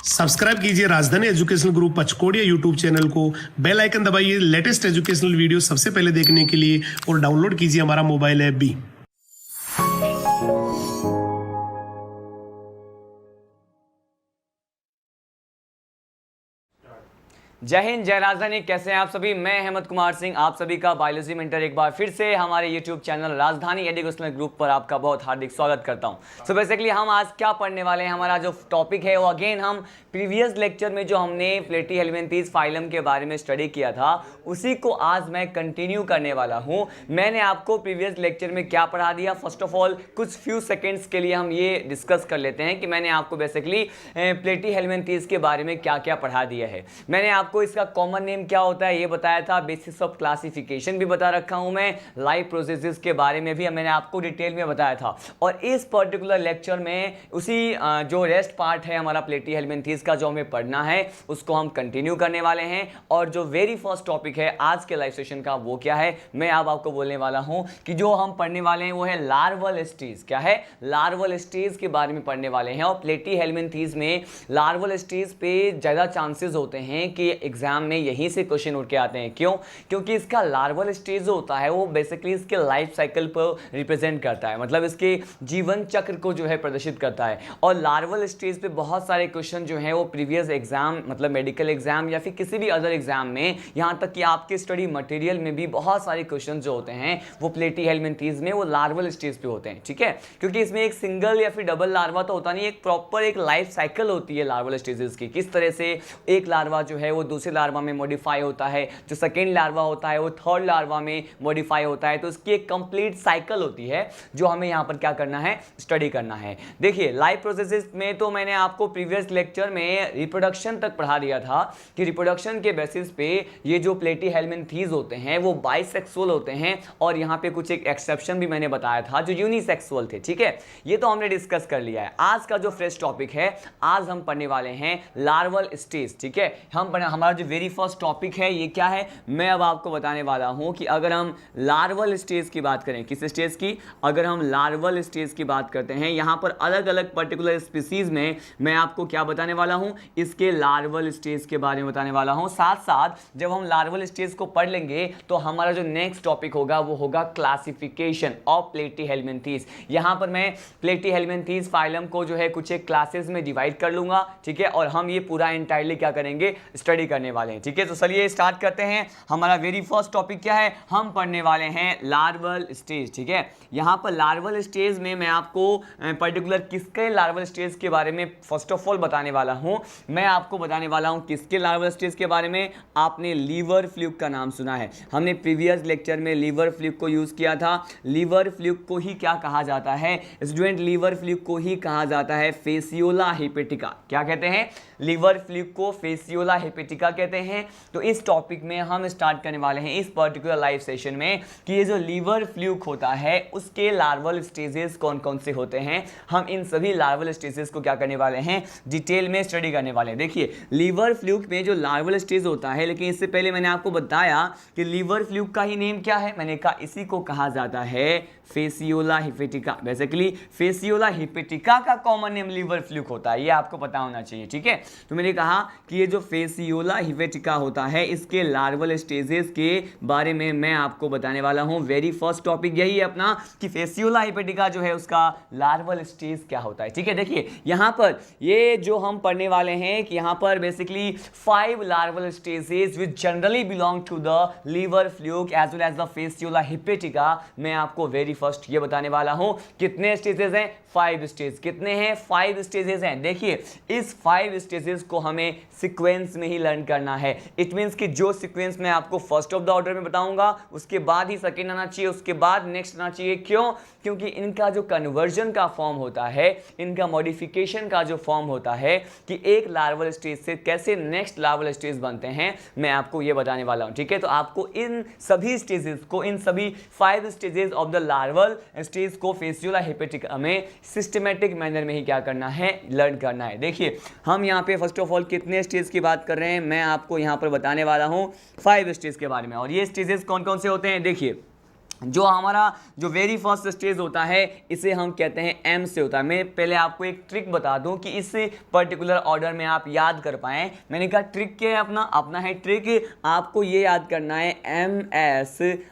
Subscribe कीजिए राजधानी educational group पचकोड़िया YouTube channel को, बेल आइकन दबाइए लेटेस्ट एजुकेशनल वीडियो सबसे पहले देखने के लिए और डाउनलोड कीजिए हमारा मोबाइल ऐप भी। जय हिंद, जय राजधानी। कैसे हैं आप सभी? मैं हेमंत कुमार सिंह आप सभी का बायोलॉजी मेंटर एक बार फिर से हमारे यूट्यूब चैनल राजधानी एजुकेशनल ग्रुप पर आपका बहुत हार्दिक स्वागत करता हूं। सो बेसिकली हम आज क्या पढ़ने वाले हैं, हमारा जो टॉपिक है वो अगेन हम प्रीवियस लेक्चर में जो हमने प्लेटीहेल्मिन्थीज फाइलम के बारे में स्टडी किया था उसी को आज मैं कंटिन्यू करने वाला हूँ। मैंने आपको प्रीवियस लेक्चर में क्या पढ़ा दिया, फर्स्ट ऑफ ऑल कुछ फ्यू सेकेंड्स के लिए हम ये डिस्कस कर लेते हैं कि मैंने आपको बेसिकली प्लेटीहेल्मिन्थीज के बारे में क्या क्या पढ़ा दिया है। मैंने आपको इसका कॉमन नेम क्या होता है ये बताया था, बेसिस ऑफ क्लासिफिकेशन भी बता रखा हूं मैं, लाइफ प्रोसेसेस के बारे में भी मैंने आपको डिटेल में बताया था। और इस पर्टिकुलर लेक्चर में उसी जो रेस्ट पार्ट है हमारा प्लेटीहेल्मिन्थीज का जो हमें पढ़ना है उसको हम कंटिन्यू करने वाले हैं। और जो वेरी फर्स्ट टॉपिक है आज के लाइव सेशन का वो क्या है, मैं अब आपको बोलने वाला हूं कि जो हम पढ़ने वाले हैं वो है लार्वल स्टेज। क्या है? लार्वल स्टेज के बारे में पढ़ने वाले हैं। और प्लेटीहेल्मिन्थीज में लार्वल स्टेज पे ज्यादा चांसेस होते हैं कि एग्जाम में यहीं से क्वेश्चन उठ के आते हैं। क्यों? क्योंकि इसका लार्वल स्टेज जो होता है वो बेसिकली इसके लाइफ साइकिल पर रिप्रेजेंट करता है, मतलब इसके जीवन चक्र को जो है प्रदर्शित करता है। और लार्वल स्टेज पे बहुत सारे क्वेश्चन जो है वो प्रीवियस एग्जाम मतलब मेडिकल एग्जाम या फिर किसी भी अदर एग्जाम में, यहाँ तक कि आपके स्टडी मटेरियल में भी बहुत सारे क्वेश्चन जो होते हैं वो प्लेटीहेल्मिन्थीज में वो लार्वल स्टेज पे होते हैं। ठीक है, क्योंकि इसमें एक सिंगल या फिर डबल लार्वा तो होता नहीं, एक प्रॉपर एक लाइफ साइकिल होती है लार्वल स्टेजेस की। किस तरह से एक लार्वा जो है वो दूसरे लार्वा में मॉडिफाई होता है, जो सेकेंड लार्वा होता है वो थर्ड लार्वा में मॉडिफाई होता है। तो इसकी एक कंप्लीट साइकिल होती है जो हमें यहाँ पर क्या करना है, स्टडी करना है। देखिए लाइफ प्रोसेसेस में तो मैंने आपको प्रीवियस लेक्चर में रिप्रोडक्शन तक पढ़ा दिया था कि रिप्रोडक्शन के बेसिस पे ये जो प्लेटीहेल्मिन्थीज होते हैं वो बाइसेक्सुअल होते हैं। और यहाँ पे कुछ एक एक्सेप्शन भी मैंने बताया था जो यूनिसेक्सुअल थे। ठीक है, ये तो हमने डिस्कस कर लिया है। आज का जो फ्रेश टॉपिक है, आज हम पढ़ने वाले हैं लार्वल स्टेज। ठीक है, हमारा जो वेरी फर्स्ट टॉपिक है ये क्या है, मैं अब आपको बताने वाला हूं कि अगर हम लार्वल स्टेज की बात करें, किस स्टेज की, अगर हम लार्वल स्टेज की बात करते हैं, यहां पर अलग अलग पर्टिकुलर स्पीसीज में मैं आपको क्या बताने वाला हूं, इसके लार्वल स्टेज के बारे में बताने वाला हूं। साथ साथ जब हम लार्वल स्टेज को पढ़ लेंगे तो हमारा जो नेक्स्ट टॉपिक होगा वो होगा क्लासिफिकेशन ऑफ प्लेटीहेल्मिन्थीज। यहां पर मैं प्लेटीहेल्मिन्थीज फाइलम को जो है कुछ एक क्लासेस में डिवाइड कर लूंगा। ठीक है, और हम ये पूरा एंटायरली क्या करेंगे, स्टडी करने वाले हैं। ठीक है, तो चलिए स्टार्ट करते हैं। हमारा वेरी फर्स्ट टॉपिक क्या है, हम पढ़ने वाले हैं लार्वल स्टेज। ठीक है, यहां पर लार्वल स्टेज में मैं आपको पर्टिकुलर किसके लार्वल स्टेज के बारे में फर्स्ट ऑफ ऑल बताने वाला हूं। मैं आपको बताने वाला हूं किसके लार्वल स्टेज के बारे में। आपने लीवर फ्लूक का नाम सुना है, हमने प्रीवियस लेक्चर में लीवर फ्लूक को यूज किया था। लीवर फ्लूक को ही क्या कहा जाता है स्टूडेंट, लीवर फ्लूक को ही कहा जाता है फेसियोला हेपेटिका। क्या कहते हैं? लीवर फ्लूक को फेसियोला हेपेटिका कहते हैं। तो इस टॉपिक में हम स्टार्ट करने वाले हैं इस पर्टिकुलर लाइव सेशन में कि ये जो लीवर फ्लूक होता है उसके लार्वल स्टेजेस कौन कौन से होते हैं। हम इन सभी लार्वल स्टेजेस को क्या करने वाले हैं, डिटेल में स्टडी करने वाले हैं। देखिए लीवर फ्लूक में जो लार्वल स्टेज होता है, लेकिन इससे पहले मैंने आपको बताया कि लीवर फ्लूक का ही नेम क्या है, मैंने कहा इसी को कहा जाता है फेसियोला हिपेटिका। बेसिकली फेसियोला हिपेटिका का कॉमन नेम लीवर फ्लूक होता है, ये आपको पता होना चाहिए। ठीक है, तो मैंने कहा कि ये जो फेसियोला हिपेटिका होता है इसके लार्वल स्टेजेस के बारे में मैं आपको बताने वाला हूं। वेरी फर्स्ट टॉपिक यही है अपना कि फेसियोला हिपेटिका जो है उसका लार्वल स्टेज क्या होता है। ठीक है, देखिए यहां पर ये जो हम पढ़ने वाले हैं कि यहां पर basically 5 larval stages which generally belong to the liver fluke as well as the fasciola hepatica. मैं आपको वेरी फर्स्ट ये बताने वाला हूं कितने स्टेजेस हैं, 5 स्टेज। कितने हैं? 5 स्टेजेस हैं। देखिए इस 5 स्टेजेस को हमें सीक्वेंस में ही लर्न करना है। इट मींस कि जो सीक्वेंस मैं आपको फर्स्ट ऑफ द ऑर्डर में बताऊंगा उसके बाद ही सेकंड आना चाहिए, उसके बाद नेक्स्ट आना चाहिए। क्यों? क्योंकि इनका जो कन्वर्जन का फॉर्म होता है, इनका मॉडिफिकेशन का जो फॉर्म होता है कि एक लार्वल स्टेज से कैसे नेक्स्ट लार्वल स्टेज बनते हैं, मैं आपको ये बताने वाला हूं। ठीक है, तो आपको इन सभी स्टेजेस को, इन सभी 5 stages of the larval stage को फेसियोला हिपेटिका में सिस्टमैटिक मैनर में ही क्या करना है, लर्न करना है। देखिए हम यहाँ पे फर्स्ट ऑफ ऑल कितने स्टेज की बात कर रहे हैं, मैं आपको यहाँ पर बताने वाला हूँ 5 स्टेज के बारे में। और ये स्टेजेस कौन कौन से होते हैं, देखिए जो हमारा जो वेरी फर्स्ट स्टेज होता है इसे हम कहते हैं एम से होता है। मैं पहले आपको एक ट्रिक बता दूं कि इस पर्टिकुलर ऑर्डर में आप याद कर पाएँ। मैंने कहा ट्रिक क्या है, अपना है ट्रिक, आपको ये याद करना है MSRCM।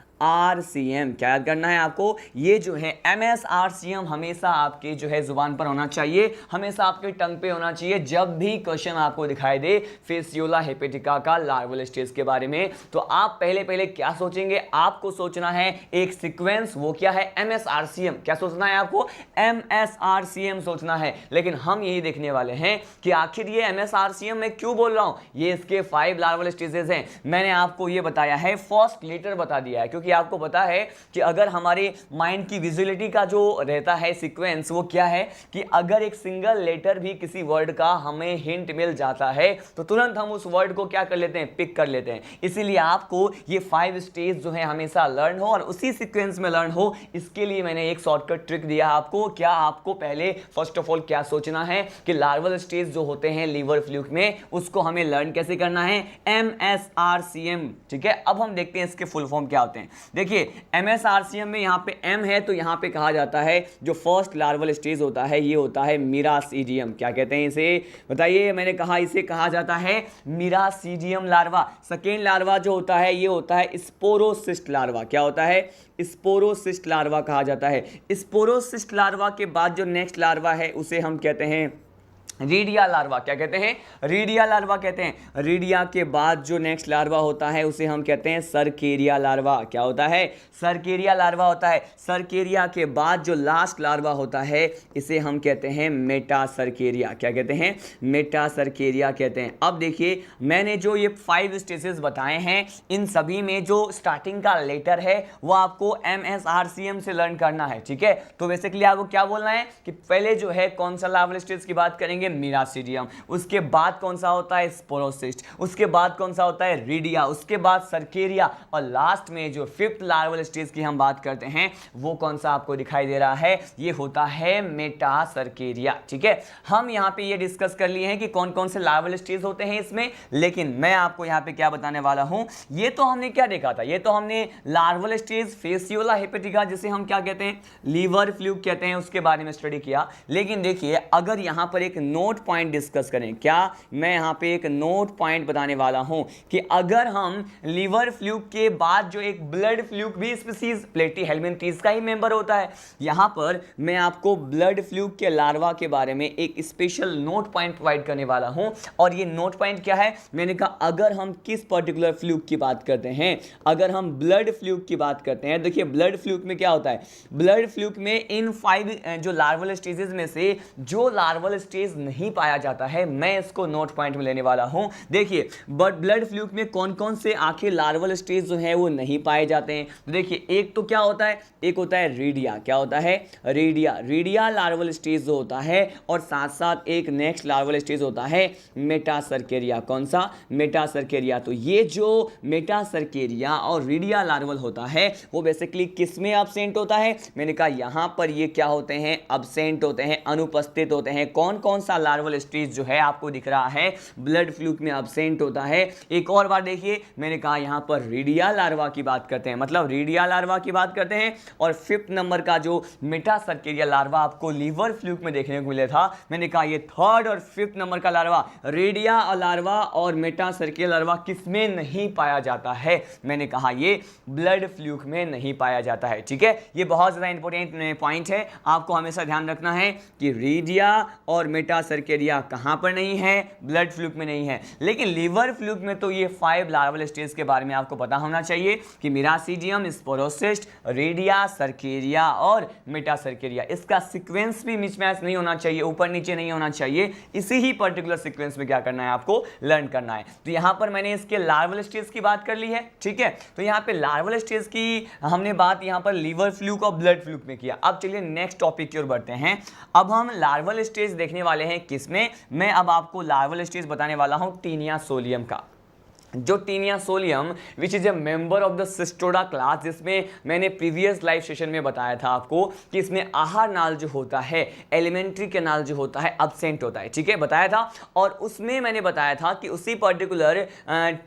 क्या याद करना है आपको, ये जो है MSRCM हमेशा आपके जो है जुबान पर होना चाहिए, हमेशा आपके टंग पे होना चाहिए जब भी क्वेश्चन आपको दिखाई दे फेसियोला हेपेटिका का लार्वल स्टेज के बारे में। तो आप पहले क्या सोचेंगे, आपको सोचना है एक सीक्वेंस, वो क्या है MSRCM। क्या सोचना है आपको, MSRCM सोचना है। लेकिन हम यही देखने वाले हैं कि आखिर ये MSRCM मैं क्यों बोल रहा हूं, ये इसके 5 लार्वल स्टेजेस हैं। मैंने आपको ये बताया है, फर्स्ट लेटर बता दिया है, क्योंकि आपको पता है कि अगर हमारे माइंड की विजुअलिटी का जो रहता है सीक्वेंस, वो क्या है कि अगर एक सिंगल लेटर भी किसी वर्ड का हमें हिंट मिल जाता है तो तुरंत हम उस वर्ड को क्या कर लेते हैं, पिक कर लेते हैं। इसीलिए आपको ये 5 स्टेज जो है हमेशा लर्न हो और उसी सीक्वेंस में लर्न हो, इसके लिए मैंने एक शॉर्टकट ट्रिक दिया आपको। क्या आपको पहले फर्स्ट ऑफ ऑल क्या सोचना है कि लार्वल स्टेज जो होते हैं लीवर फ्लूक में, उसको हमें लर्न कैसे करना है, MSRCM। ठीक है, अब हम देखते हैं इसके फुल फॉर्म क्या होते हैं। देखिए MSRCM में यहाँ पे M है तो यहाँ पे कहा जाता है जो फर्स्ट लार्वल स्टेज होता है ये होता है मिरासीडियम। क्या कहते हैं इसे, बताइए। मैंने कहा इसे कहा जाता है मिरासीडियम लार्वा। सेकेंड लार्वा जो होता है ये होता है स्पोरोसिस्ट लार्वा। क्या होता है, स्पोरोसिस्ट लार्वा कहा जाता है। स्पोरोसिस्ट लार्वा के बाद जो नेक्स्ट लार्वा है उसे हम कहते हैं रीडिया लार्वा। क्या कहते हैं, रीडिया लार्वा कहते हैं। रीडिया के बाद जो नेक्स्ट लार्वा होता है उसे हम कहते हैं सरकेरिया लार्वा। क्या होता है, सरकेरिया लार्वा होता है। सरकेरिया के बाद जो लास्ट लार्वा होता है इसे हम कहते हैं मेटासरकेरिया। क्या कहते हैं, मेटासरकेरिया कहते हैं। अब देखिए मैंने जो ये 5 स्टेजेस बताए हैं, इन सभी में जो स्टार्टिंग का लेटर है वो आपको MSRCM से लर्न करना है। ठीक है, तो बेसिकली आपको क्या बोलना है कि पहले जो है कौन सा लार्वल स्टेज की बात करेंगे, मिरासीडियम। उसके बाद कौन सा होता है, स्पोरोसिस्ट। उसके बाद कौन सा होता है, रीडिया। उसके बाद सरकेरिया। और लास्ट में जो 5th लार्वल स्टेज की हम बात करते हैं वो कौन सा आपको दिखाई दे रहा है, ये होता है मेटासरकेरिया। ठीक है, हम यहां पे ये डिस्कस कर लिए हैं कि कौन कौन से लार्वल स्टेज होते हैं इसमें। लेकिन मैं आपको यहां पे क्या बताने वाला हूं, ये तो हमने क्या देखा था, ये तो हमने लार्वल स्टेज फेसियोला हेपेटिका जिसे हम क्या कहते हैं, लीवर फ्लूक कहते हैं, उसके बारे में स्टडी किया। लेकिन देखिए अगर यहां पर एक नोट पॉइंट डिस्कस करें, क्या मैं यहां पे एक नोट पॉइंट बताने वाला हूं कि अगर हम लीवर फ्लूक के बाद जो एक ब्लड फ्लूक भी स्पीसीज प्लेटीहेल्मिन्थीज का ही मेंबर होता है, यहां पर मैं आपको ब्लड फ्लूक के लार्वा के बारे में एक स्पेशल नोट पॉइंट प्रोवाइड करने वाला हूं। और ये नोट पॉइंट क्या है, मैंने कहा अगर हम किस पर्टिकुलर फ्लूक की बात करते हैं, अगर हम ब्लड फ्लूक की बात करते हैं, देखिए ब्लड फ्लूक में क्या होता है, ब्लड फ्लूक में इन 5 जो लार्वल स्टेजेस में से जो लार्वल स्टेज नहीं पाया जाता है मैं इसको नोट पॉइंट में लेने वाला हूं। देखिए बट ब्लड फ्लूक में कौन कौन से आखिर लार्वल स्टेज जो है वो नहीं पाए जाते हैं। तो देखिए एक तो क्या होता है, एक होता है रीडिया। क्या होता है, रीडिया। रीडिया लार्वल स्टेज जो होता है, और साथ साथ एक नेक्स्ट लार्वल स्टेज होता है मेटासरकेरिया। कौन सा, मेटासरकेरिया। तो ये जो मेटासरकेरिया और रीडिया लार्वल होता है वो बेसिकली किस में एब्सेंट होता है, मैंने कहा यहां पर ये क्या होते हैं, एब्सेंट होते हैं, अनुपस्थित होते हैं। कौन कौन सा लार्वल स्टेज जो है आपको दिख रहा है ब्लड फ्लूक में एब्सेंट होता है। एक और बार देखिए, मैंने कहा यहां पर रीडिया लार्वा की बात करते हैं, मतलब रीडिया लार्वा की बात करते हैं। और 5th नंबर का जो मेटासरकेरिया लार्वा आपको लीवर फ्लूक में देखने को मिला था, मैंने कहा ये 3rd और 5th नंबर का लार्वा रीडिया लार्वा और मेटासरकेरिया लार्वा किसमें नहीं पाया जाता है, मैंने कहा ये ब्लड फ्लूक में नहीं पाया जाता है। ठीक है, ये बहुत ज्यादा इंपॉर्टेंट पॉइंट है, आपको हमेशा ध्यान रखना है कि रीडिया और मेटासरकेरिया कहां पर नहीं है, ब्लड फ्लूक में नहीं है। लेकिन लीवर फ्लूक में तो ये 5 लार्वल स्टेज के बारे में आपको पता होना चाहिए कि मिरासीडियम, स्पोरोसिस्ट, रीडिया, सरकेरिया और मेटासरकेरिया। इसका सीक्वेंस भी मिसमैच नहीं होना चाहिए, ऊपर नीचे नहीं होना चाहिए। इसी ही पर्टिकुलर सीक्वेंस में क्या करना है, आपको लर्न करना है। तो यहां पर मैंने इसके लार्वल स्टेज की बात कर ली है। ठीक है, तो यहां पे लार्वल स्टेज की हमने बात यहां पर लीवर फ्लूक और ब्लड फ्लूक में किया। अब चलिए नेक्स्ट टॉपिक की ओर बढ़ते हैं। अब हम लार्वल स्टेज देखने वाले हैं किसमें, मैं अब आपको लार्वल स्टेज बताने वाला हूं टीनिया सोलियम का। जो taenia solium which is a member of the cestoda class, जिसमें मैंने प्रीवियस लाइव सेशन में बताया था आपको कि इसमें आहार नाल जो होता है, एलिमेंट्री कैनाल जो होता है, अब्सेंट होता है, ठीक है, बताया था। और उसमें मैंने बताया था कि उसी पर्टिकुलर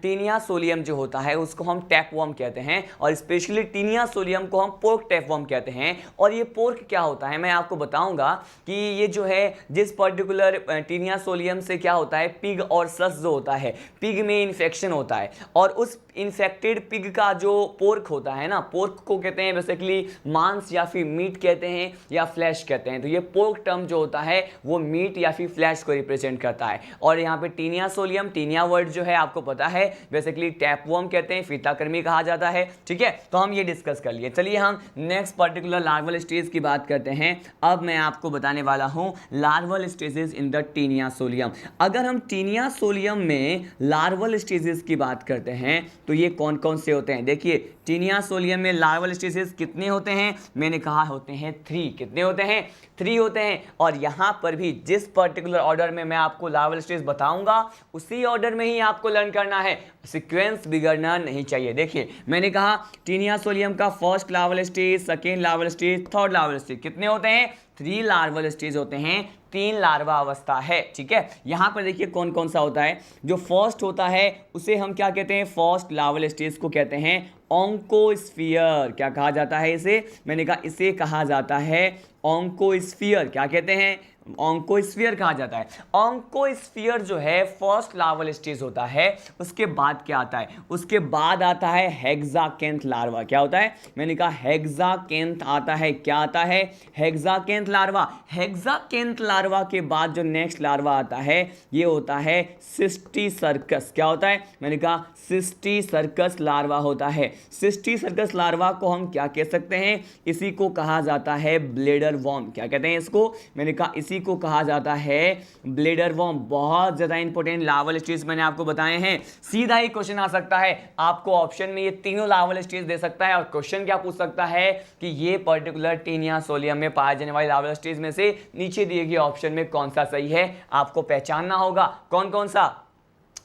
टीनिया सोलियम जो होता है उसको हम टैपवर्म कहते हैं, और स्पेशली टीनिया सोलियम को हम पोर्क टैपवर्म कहते हैं। और ये पोर्क क्या होता है मैं आपको बताऊंगा कि ये जो है जिस पर्टिकुलर टीनिया सोलियम से क्या होता है, पिग और सस जो होता है, पिग में इन्फेक्शन होता है, और उस इन्फेक्टेड पिग का जो पोर्क होता है ना, पोर्क को कहते हैं बेसिकली मांस या फिर मीट कहते हैं या फ्लैश कहते हैं। तो ये पोर्क टर्म जो होता है वो मीट या फिर फ्लैश को रिप्रेजेंट करता है। और यहाँ पे टीनिया सोलियम, टीनिया वर्ड जो है आपको पता है बेसिकली टैपवर्म कहते हैं, फीताकृमि कहा जाता है, ठीक है। तो हम ये डिस्कस कर लिए। चलिए हम नेक्स्ट पर्टिकुलर लार्वल स्टेज की बात करते हैं। अब मैं आपको बताने वाला हूँ larval stages in the taenia solium. अगर हम टीनिया सोलियम में लार्वल स्टेजेस की बात करते हैं तो ये कौन कौन से होते हैं। देखिए टीनिया सोलियम में लार्वल स्टेजेस कितने होते हैं, मैंने कहा होते हैं 3। कितने होते हैं, 3 होते हैं। और यहाँ पर भी जिस पर्टिकुलर ऑर्डर में मैं आपको लार्वल स्टेज बताऊंगा उसी ऑर्डर में ही आपको लर्न करना है, सीक्वेंस बिगड़ना नहीं चाहिए। देखिए मैंने कहा टीनिया सोलियम का first larval stage, second larval stage, third larval stage कितने होते हैं, 3 लार्वल स्टेज होते हैं, 3 लार्वा अवस्था है, ठीक है। यहां पर देखिए कौन कौन सा होता है। जो फर्स्ट होता है उसे हम क्या कहते हैं, फर्स्ट लार्वल स्टेज को कहते हैं ऑन्कोस्फीयर। क्या कहा जाता है इसे, मैंने कहा इसे कहा जाता है ऑन्कोस्फीयर। क्या कहते हैं, ऑन्कोस्फीयर कहा जाता है। ऑन्कोस्फीयर जो है फर्स्ट लार्वल स्टेज होता है। उसके बाद क्या आता है, उसके बाद आता है हेक्साकेंथ लार्वा। क्या होता है, मैंने कहा हेक्साकेंथ आता है। क्या आता है, हेक्साकेंथ लार्वा। हेक्साकेंथ लार्वा के बाद जो नेक्स्ट लार्वा आता है ये होता है सिस्टीसर्कस। क्या होता है, मैंने कहा सिस्टीसर्कस लार्वा होता है। सिस्टीसर्कस लार्वा को हम क्या कह सकते हैं, इसी को कहा जाता है ब्लेडर वॉर्म। क्या कहते हैं इसको, मैंने कहा इसी को कहा जाता है ब्लेडर वॉर्म। बहुत ज्यादा इंपॉर्टेंट लार्वल स्टेज मैंने आपको बताए हैं। सीधा ही क्वेश्चन आ सकता है आपको ऑप्शन में, ये तीनों लार्वल स्टेज दे सकता है और क्वेश्चन क्या पूछ सकता है कि ये पर्टिकुलर टीनिया सोलियम में पाए जाने वाले लार्वल स्टेज में से नीचे दिए गए ऑप्शन में कौन सा सही है, आपको पहचानना होगा कौन कौन सा।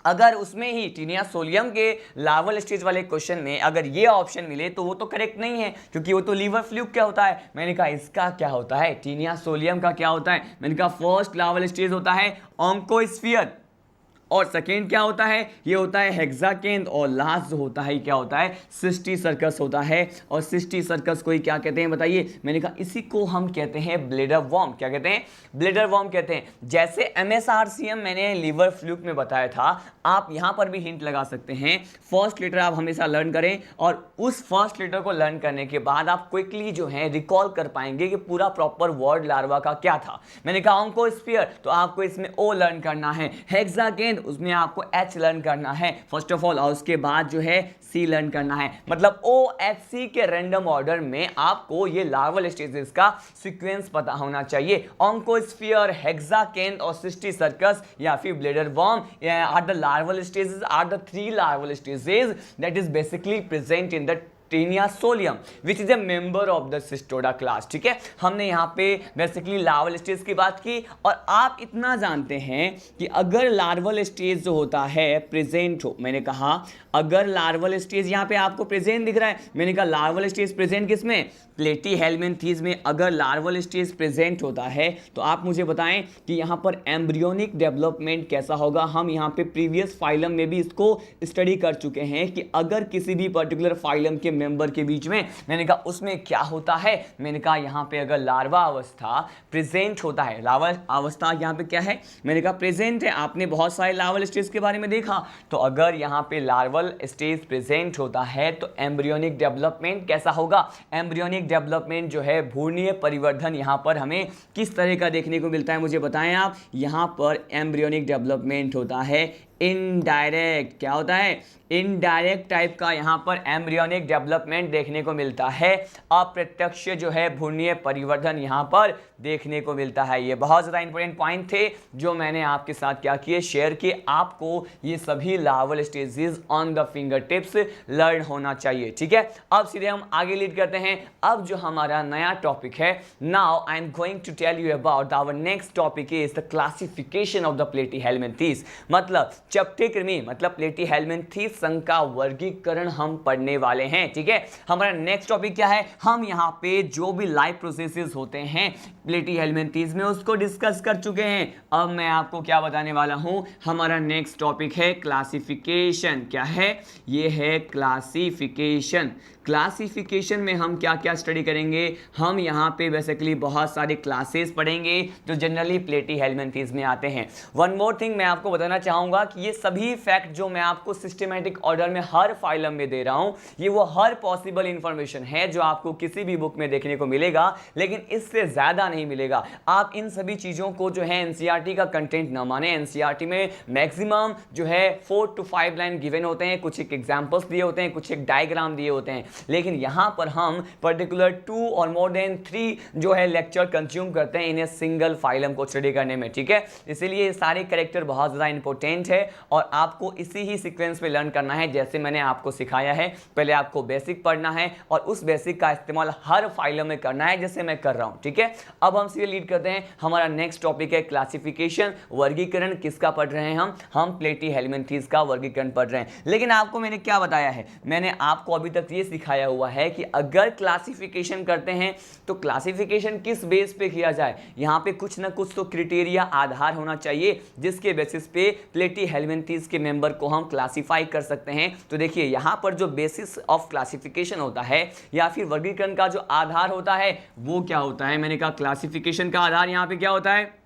अगर उसमें ही टीनिया सोलियम के लार्वल स्टेज वाले क्वेश्चन में अगर ये ऑप्शन मिले तो वो तो करेक्ट नहीं है, क्योंकि वो तो लीवर फ्लूक क्या होता है। मैंने कहा इसका क्या होता है, टीनिया सोलियम का क्या होता है, मैंने कहा फर्स्ट लार्वल स्टेज होता है ऑन्कोस्फीयर, और सेकेंड क्या होता है, ये होता है हेक्साकेंथ, और लास्ट जो होता है क्या होता है, सिस्टीसर्कस होता है। और सिस्टीसर्कस को ही क्या कहते हैं बताइए, मैंने कहा इसी को हम कहते हैं ब्लेडर वॉर्म। क्या कहते हैं, ब्लेडर वॉर्म कहते हैं। जैसे MSRCM मैंने लीवर फ्लूक में बताया था, आप यहां पर भी हिंट लगा सकते हैं। फर्स्ट लेटर आप हमेशा लर्न करें और उस फर्स्ट लेटर को लर्न करने के बाद आप क्विकली जो है रिकॉल कर पाएंगे कि पूरा प्रॉपर वर्ड लार्वा का क्या था। मैंने कहा ऑन्कोस्फीयर तो आपको इसमें O लर्न करना है, हेक्साकेंथ उसमें आपको H लर्न करना है फर्स्ट ऑफ ऑल, और उसके बाद जो है C लर्न करना है। मतलब OHC के रैंडम ऑर्डर में आपको ये लार्वल स्टेजेस का सीक्वेंस पता होना चाहिए। ऑन्कोस्फीयर, हेक्साकेंथ और सिस्टीसर्कस या फिर bladder worm are the larval stages, are the 3 larval stages that is basically present in the taenia solium which is a member of the cestoda class. ठीक है, हमने यहाँ पे बेसिकली लार्वल स्टेज की बात की, और आप इतना जानते हैं कि अगर लार्वल स्टेज जो होता है प्रेजेंट हो, मैंने कहा अगर लार्वल स्टेज यहाँ पे आपको प्रेजेंट दिख रहा है, मैंने कहा लार्वल स्टेज प्रेजेंट किसमें, प्लेटीहेल्मिन्थीज में। अगर लार्वल स्टेज प्रेजेंट होता है तो आप मुझे बताएं कि यहाँ पर एम्ब्रियोनिक डेवलपमेंट कैसा होगा। हम यहाँ पे प्रीवियस फाइलम में भी इसको स्टडी कर चुके हैं कि अगर किसी भी पर्टिकुलर फाइलम के मेंबर के बीच में, मैंने कहा उसमें क्या होता है, मैंने कहा यहाँ पे अगर लार्वा अवस्था प्रेजेंट होता है, लार्वा अवस्था यहाँ पे क्या है, मैंने कहा प्रेजेंट है। आपने बहुत सारे लार्वल स्टेज के बारे में देखा, तो अगर यहाँ पे लार्वल स्टेज प्रेजेंट होता है तो एम्ब्रियोनिक डेवलपमेंट कैसा होगा। एम्ब्रियोनिक डेवलपमेंट जो है भ्रूणीय परिवर्धन यहाँ पर हमें किस तरह का देखने को मिलता है, मुझे बताएं आप। यहाँ पर एम्ब्रियोनिक डेवलपमेंट होता है इनडायरेक्ट, क्या होता है, इनडायरेक्ट टाइप का यहाँ पर एम्ब्रियोनिक डेवलपमेंट देखने को मिलता है। अप्रत्यक्ष जो है भ्रूणीय परिवर्धन यहाँ पर देखने को मिलता है। ये बहुत ज़्यादा इंपॉर्टेंट पॉइंट थे जो मैंने आपके साथ क्या किए, शेयर किए। आपको ये सभी larval stages on the finger tips learn होना चाहिए। ठीक है, अब सीधे हम आगे लीड करते हैं। अब जो हमारा नया टॉपिक है, now I am going to tell you about our next topic is the classification of the platyhelminthes. मतलब चपटे कृमि मतलब प्लेटीहेल्मिन्थीज संघ का वर्गीकरण हम पढ़ने वाले हैं। ठीक है, हमारा नेक्स्ट टॉपिक क्या है, हम यहाँ पे जो भी लाइफ प्रोसेसेस होते हैं प्लेटीहेल्मिन्थीज में उसको डिस्कस कर चुके हैं। अब मैं आपको क्या बताने वाला हूँ, हमारा नेक्स्ट टॉपिक है क्लासिफिकेशन। क्या है, ये है क्लासिफिकेशन। क्लासिफिकेशन में हम क्या क्या स्टडी करेंगे, हम यहाँ पे बेसिकली बहुत सारे क्लासेस पढ़ेंगे जो जनरली प्लेटीहेल्मिन्थीज में आते हैं। वन मोर थिंग मैं आपको बताना चाहूँगा कि ये सभी फैक्ट जो मैं आपको सिस्टमेटिक ऑर्डर में हर फाइलम में दे रहा हूँ, ये वो हर पॉसिबल इंफॉर्मेशन है जो आपको किसी भी बुक में देखने को मिलेगा, लेकिन इससे ज़्यादा नहीं मिलेगा। आप इन सभी चीज़ों को जो है एनसीईआरटी का कंटेंट न माने। एनसीईआरटी में मैक्सिमम जो है 4 to 5 लाइन गिवन होते हैं, कुछ एक एग्जाम्पल्स दिए होते हैं, कुछ एक डायग्राम दिए होते हैं, लेकिन यहाँ पर हम पर्टिकुलर 2 और मोर देन 3 जो है लेक्चर कंज्यूम करते हैं इन्हें सिंगल फाइलम को स्टडी करने में। ठीक है, इसीलिए ये सारे कैरेक्टर बहुत ज़्यादा इंपॉर्टेंट है और आपको इसी ही सीक्वेंस में लर्न करना है जैसे मैंने आपको सिखाया है। पहले आपको बेसिक पढ़ना है और उस बेसिक का इस्तेमाल हर फाइलम में करना है जैसे मैं कर रहा हूँ। ठीक है, अब हम सीधे लीड करते हैं, हमारा नेक्स्ट टॉपिक है क्लासिफिकेशन, वर्गीकरण। किसका पढ़ रहे हैं हम प्लेटीहेल्मिन्थीज का वर्गीकरण पढ़ रहे हैं। लेकिन आपको मैंने क्या बताया है, मैंने आपको अभी तक ये सिखाया हुआ है कि अगर क्लासिफिकेशन करते हैं तो क्लासिफिकेशन किस बेस पे किया जाए। यहाँ पे कुछ ना कुछ तो क्राइटेरिया आधार होना चाहिए जिसके बेसिस पे प्लेटीहेल्मिन्थीज के मेंबर को हम क्लासिफाई कर सकते हैं। तो देखिए यहाँ पर जो बेसिस ऑफ क्लासिफिकेशन होता है या फिर वर्गीकरण का जो आधार होता है वो क्या होता है, मैंने कहा क्लासिफिकेशन का आधार यहाँ पे क्या होता है,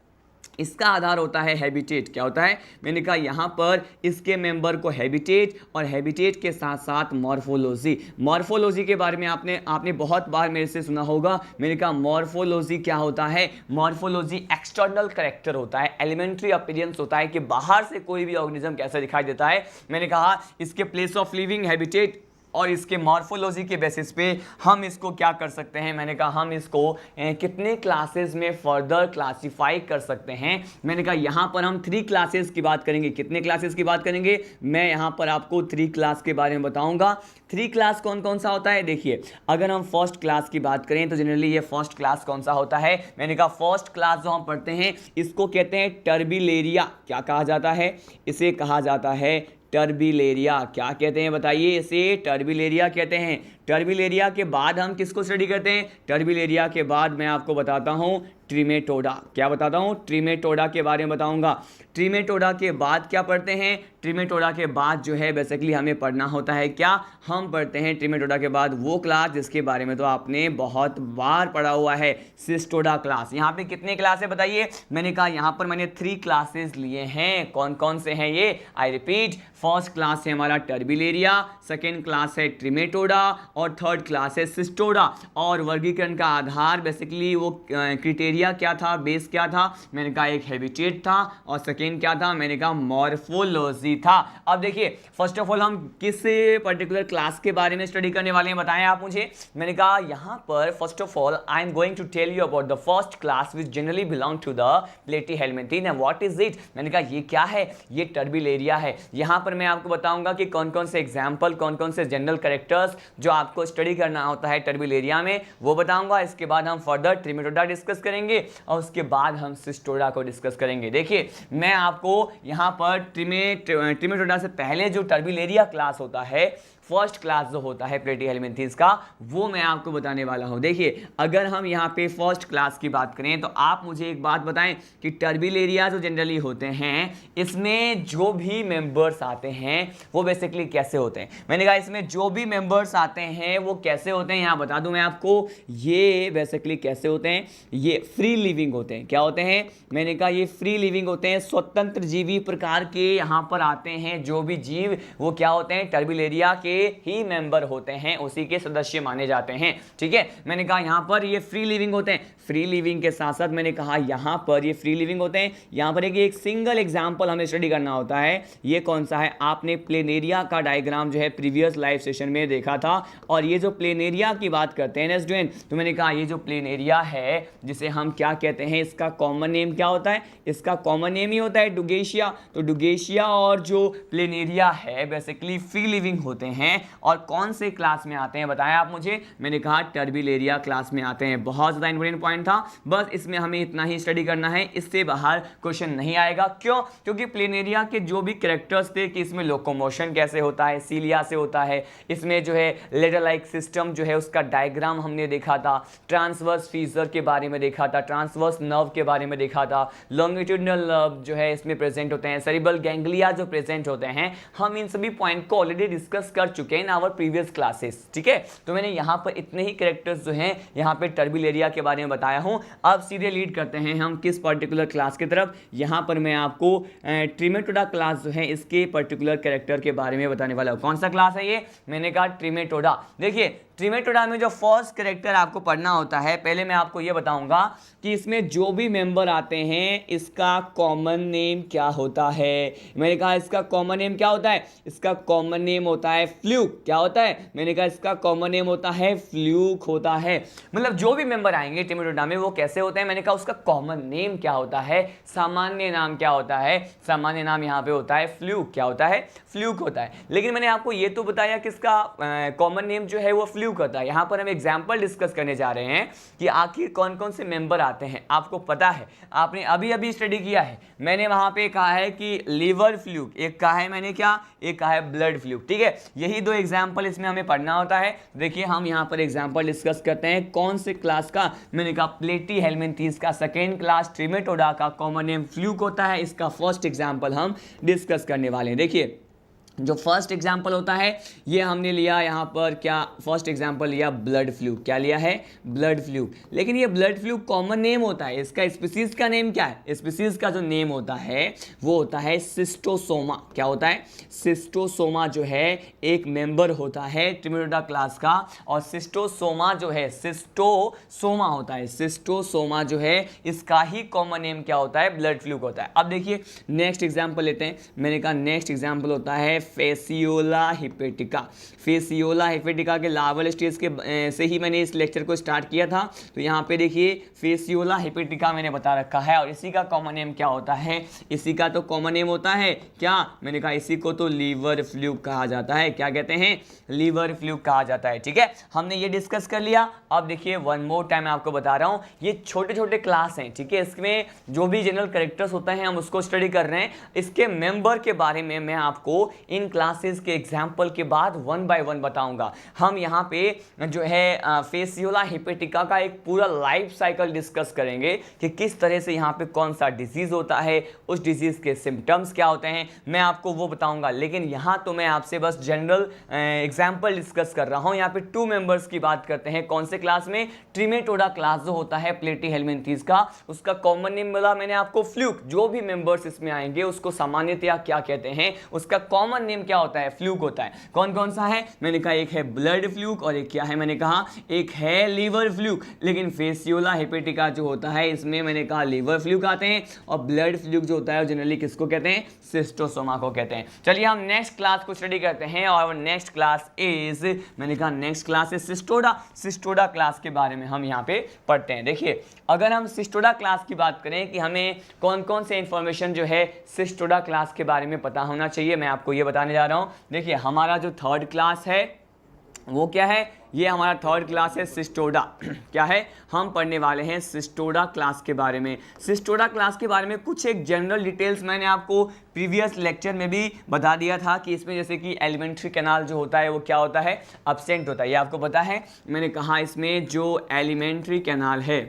इसका आधार होता है हैबिटेट। क्या होता है, मैंने कहा यहाँ पर इसके मेंबर को हैबिटेट और हैबिटेट के साथ साथ मॉर्फोलॉजी। मॉर्फोलॉजी के बारे में आपने बहुत बार मेरे से सुना होगा। मैंने कहा मॉर्फोलॉजी क्या होता है, मॉर्फोलॉजी एक्सटर्नल कैरेक्टर होता है, एलिमेंट्री अपीयरेंस होता है कि बाहर से कोई भी ऑर्गेनिज्म कैसा दिखाई देता है। मैंने कहा इसके प्लेस ऑफ लिविंग, हैबिटेट और इसके मॉर्फोलॉजी के बेसिस पे हम इसको क्या कर सकते हैं, मैंने कहा हम इसको कितने क्लासेस में फर्दर क्लासिफाई कर सकते हैं। मैंने कहा यहाँ पर हम 3 क्लासेस की बात करेंगे। कितने क्लासेस की बात करेंगे, मैं यहाँ पर आपको 3 क्लास के बारे में बताऊंगा। 3 क्लास कौन कौन सा होता है, देखिए अगर हम फर्स्ट क्लास की बात करें तो जनरली ये फर्स्ट क्लास कौन सा होता है, मैंने कहा फर्स्ट क्लास जो हम पढ़ते हैं इसको कहते हैं टर्बिलेरिया। क्या कहा जाता है, इसे कहा जाता है टर्बिलेरिया। क्या कहते हैं बताइए, इसे टर्बिलेरिया कहते हैं। टर्बिलेरिया के बाद हम किसको स्टडी करते हैं, टर्बिलेरिया के बाद मैं आपको बताता हूँ ट्रिमेटोडा। क्या बताता हूँ, ट्रिमेटोडा के बारे में बताऊंगा। ट्रिमेटोडा के बाद क्या पढ़ते हैं, ट्रिमेटोडा के बाद जो है बेसिकली हमें पढ़ना होता है क्या, हम पढ़ते हैं ट्रिमेटोडा के बाद वो क्लास जिसके बारे में तो आपने बहुत बार पढ़ा हुआ है, सिस्टोडा क्लास। यहाँ पे कितने क्लास है बताइए, मैंने कहा यहाँ पर मैंने 3 क्लासेस लिए हैं। कौन कौन से हैं ये, आई रिपीट, फर्स्ट क्लास है हमारा टर्बिलेरिया, सेकेंड क्लास है ट्रिमेटोडा और थर्ड क्लास है सिस्टोडा। और वर्गीकरण का आधार बेसिकली वो क्राइटेरिया क्या था, बेस क्या था, मैंने कहा एक हैबिटेट था और सेकेंड क्या था, मैंने कहा मॉर्फोलॉजी था। अब देखिए फर्स्ट ऑफ ऑल हम किस पर्टिकुलर क्लास के बारे में स्टडी करने वाले हैं बताएं आप मुझे। मैंने कहा यहाँ पर first of all I am going to tell you about the first class which generally belong to the platyhelminthes. And what is it, मैंने कहा ये क्या है, ये टर्बिलेरिया है। यहाँ पर मैं आपको बताऊंगा कि कौन कौन से एग्जाम्पल, कौन कौन से जनरल कैरेक्टर्स जो आपको स्टडी करना होता है टर्बिलेरिया में वो बताऊंगा। इसके बाद हम फर्दर ट्रिमेटोडा डिस्कस करेंगे और उसके बाद हम सिस्टोडा को डिस्कस करेंगे। देखिए मैं आपको यहाँ पर ट्रिमेटोडा से पहले जो टर्बिलेरिया क्लास होता है, फर्स्ट क्लास जो होता है प्लेटीहेल्मिन्थीज का, वो मैं आपको बताने वाला हूं। देखिए अगर हम यहाँ पे फर्स्ट क्लास की बात करें तो आप मुझे एक बात बताएं कि टर्बिलेरिया जो जनरली होते हैं इसमें जो भी मेंबर्स आते हैं वो बेसिकली कैसे होते हैं। मैंने कहा इसमें जो भी मेंबर्स आते हैं वो कैसे होते हैं, यहाँ बता दूं मैं आपको, ये बेसिकली कैसे होते हैं, ये फ्री लिविंग होते हैं। क्या होते हैं, मैंने कहा ये फ्री लिविंग होते हैं, स्वतंत्र जीवी प्रकार के यहाँ पर आते हैं जो भी जीव, वो क्या होते हैं, टर्बिलेरिया के ही मेंबर होते हैं, उसी के सदस्य माने जाते हैं। ठीक है, मैंने कहा यहाँ पर ये फ्री लिविंग होते हैं। फ्री लिविंग के साथ साथ मैंने कहा यहाँ पर ये फ्री लिविंग होते हैं। यहाँ पर एक सिंगल एग्जांपल हमें स्टडी करना होता है, ये कौन सा है, आपने प्लेनेरिया का डायग्राम जो है प्रीवियस लाइव सेशन में देखा था। और ये जो प्लेनेरिया की बात करते हैं स्टूडेंट, तो मैंने कहा ये जो प्लेनेरिया है जिसे हम क्या कहते हैं, इसका कॉमन नेम क्या होता है, इसका कॉमन नेम ही होता है डुगेशिया। तो डुगेशिया और जो प्लेनेरिया है बेसिकली फ्री लिविंग होते हैं। हैं और कौन से क्लास में आते हैं बताएं आप मुझे। मैंने कहा टर्बिलेरिया क्लास में आते हैं। बहुत ज़्यादा इंपॉर्टेंट पॉइंट था, बस इसमें हमें इतना ही स्टडी करना है, इससे बाहर क्वेश्चन नहीं आएगा। क्यों? क्योंकि प्लेनेरिया के जो भी कैरेक्टर्स थे कि इसमें लोकोमोशन कैसे होता है, सीलिया से होता है, इसमें जो है लेडर लाइक सिस्टम जो है उसका डायग्राम हमने देखा था, ट्रांसवर्स फीचर के बारे में देखा था, ट्रांसवर्स नर्व के बारे में देखा था, लॉन्गिट्यूडनल नर्व जो है इसमें प्रेजेंट होते हैं, सेरिब्रल गैंग्लिया जो प्रेजेंट होते हैं, हम इन सभी पॉइंट को ऑलरेडी डिस्कस कर चुके हैं इन आवर प्रीवियस क्लासेस। ठीक है, तो मैंने यहाँ पर इतने ही कैरेक्टर्स जो हैं यहाँ पे टर्बिलेरिया के बारे में बताया हूँ। अब सीधे लीड करते हैं हम किस पर्टिकुलर क्लास की तरफ। यहाँ पर मैं आपको ट्रिमेटोडा क्लास जो है इसके पर्टिकुलर कैरेक्टर के बारे में बताने वाला हूँ। कौन सा क्लास है ये? मैंने कहा ट्रिमेटोडा। देखिए ट्रिमेटोडा में जो फर्स्ट कैरेक्टर आपको पढ़ना होता है, पहले मैं आपको ये बताऊंगा कि इसमें जो भी मेंबर आते हैं इसका कॉमन नेम क्या होता है। मैंने कहा इसका कॉमन नेम क्या होता है? इसका कॉमन नेम होता है फ्लूक। क्या होता है? मैंने कहा इसका कॉमन नेम होता है फ्लूक होता है। मतलब जो भी मेंबर आएंगे ट्रिमेटोडा में वो कैसे होते हैं? मैंने कहा उसका कॉमन नेम क्या होता है, सामान्य नाम क्या होता है। सामान्य नाम यहाँ पे होता है फ्लूक। क्या होता है? फ्लूक होता है। लेकिन मैंने आपको ये तो बताया कि इसका कॉमन नेम जो है वो फ्लूक होता है। यहाँ पर हम एग्जाम्पल डिस्कस करने जा रहे हैं कि आखिर कौन कौन से मेंबर आते हैं। आपको पता है, आपने अभी अभी स्टडी किया है, मैंने वहां पे कहा है कि लीवर फ्लूक, एक कहा है मैंने क्या, एक कहा है ब्लड फ्लूक। ठीक है, यही दो एग्जाम्पल इसमें हमें पढ़ना होता है। देखिए हम यहाँ पर एग्जाम्पल डिस्कस करते हैं कौन से क्लास का। मैंने कहा प्लेटी हेलमिंथीज का सेकेंड क्लास ट्रिमेटोडा का कॉमन नेम फ्लूक होता है। इसका फर्स्ट एग्जाम्पल हम डिस्कस करने वाले हैं। देखिए जो फर्स्ट एग्जाम्पल होता है ये हमने लिया यहाँ पर, क्या फर्स्ट एग्जाम्पल लिया? Blood fluke. क्या लिया है? Blood fluke. लेकिन ये ब्लड फ्लूक कॉमन नेम होता है, इसका स्पीसीज का नेम क्या है? स्पीसीज का जो नेम होता है वो होता है सिस्टोसोमा। क्या होता है? सिस्टोसोमा जो है एक मेंबर होता है ट्रिमेटोडा क्लास का, और सिस्टोसोमा जो है सिस्टोसोमा होता है। सिस्टोसोमा जो है इसका ही कॉमन नेम क्या होता है? ब्लड फ्लूक होता है। अब देखिए नेक्स्ट एग्जाम्पल लेते हैं। मैंने कहा नेक्स्ट एग्जाम्पल होता है फेसियोला हिपेटिका। फेसियोला हिपेटिका के लार्वल स्टेज के से ही मैंने इस लेक्चर को स्टार्ट किया था। तो यहाँ पे देखिए फेसियोला हिपेटिका मैंने बता रखा है, और इसी का कॉमन नेम क्या होता है? इसी का तो कॉमन नेम होता है क्या? मैंने कहा इसी को तो लीवर फ्लूक कहा जाता है। क्या कहते हैं? लीवर फ्लूक कहा जाता है। ठीक है, हमने ये डिस्कस कर लिया। अब देखिए वन मोर टाइम मैं आपको बता रहा हूँ, ये छोटे छोटे क्लास हैं। ठीक है, इसमें जो भी जनरल कैरेक्टर्स होते हैं हम उसको स्टडी कर रहे हैं। इसके मेंबर के बारे में मैं आपको इन क्लासेस के एग्जाम्पल के बाद वन बाय वन बताऊंगा। हम यहाँ पे जो है फेसियोला हिपेटिका का एक पूरा लाइफ साइकिल डिस्कस करेंगे कि किस तरह से यहाँ पे कौन सा डिजीज होता है, उस डिजीज के सिम्टम्स क्या होते हैं, मैं आपको वो बताऊंगा। लेकिन यहाँ तो मैं आपसे बस जनरल एग्जाम्पल डिस्कस कर रहा हूँ। यहाँ पे 2 मेंबर्स की बात करते हैं। कौन से क्लास में? ट्रिमेटोडा क्लास जो होता है प्लेटी हेलमिंथीज का, उसका कॉमन नेम बोला मैंने आपको फ्लूक। जो भी मेंबर्स इसमें आएंगे उसको सामान्यतया क्या कहते हैं? उसका कॉमन नेम क्या होता है? फ्लूक होता है। कौन कौन सा है? मैंने कहा एक है ब्लड फ्लूक और एक क्या है? मैंने कहा एक है लीवर फ्लूक। लेकिन फेसियोला हिपेटिका जो होता है इसमें मैंने कहा लीवर फ्लूक आते हैं, और ब्लड फ्लूक जो होता है जनरली किसको कहते हैं? सिस्टोसोमा को कहते हैं। चलिए हम नेक्स्ट क्लास को स्टडी करते हैं, और नेक्स्ट क्लास इज, मैंने कहा next class is Cestoda. Cestoda class के बारे में हम यहाँ पे पढ़ते हैं। देखिए अगर हम सिस्टोडा क्लास की बात करें कि हमें कौन कौन से इंफॉर्मेशन जो है सिस्टोडा क्लास के बारे में पता होना चाहिए, मैं आपको ये बताने जा रहा हूँ। देखिए हमारा जो थर्ड क्लास है वो क्या है? ये हमारा थर्ड क्लास है सिस्टोडा। क्या है? हम पढ़ने वाले हैं सिस्टोडा क्लास के बारे में। सिस्टोडा क्लास के बारे में कुछ एक जनरल डिटेल्स मैंने आपको प्रीवियस लेक्चर में भी बता दिया था कि इसमें जैसे कि एलिमेंट्री कैनाल जो होता है वो क्या होता है? एब्सेंट होता है। ये आपको पता है। मैंने कहा इसमें जो एलिमेंट्री कैनाल है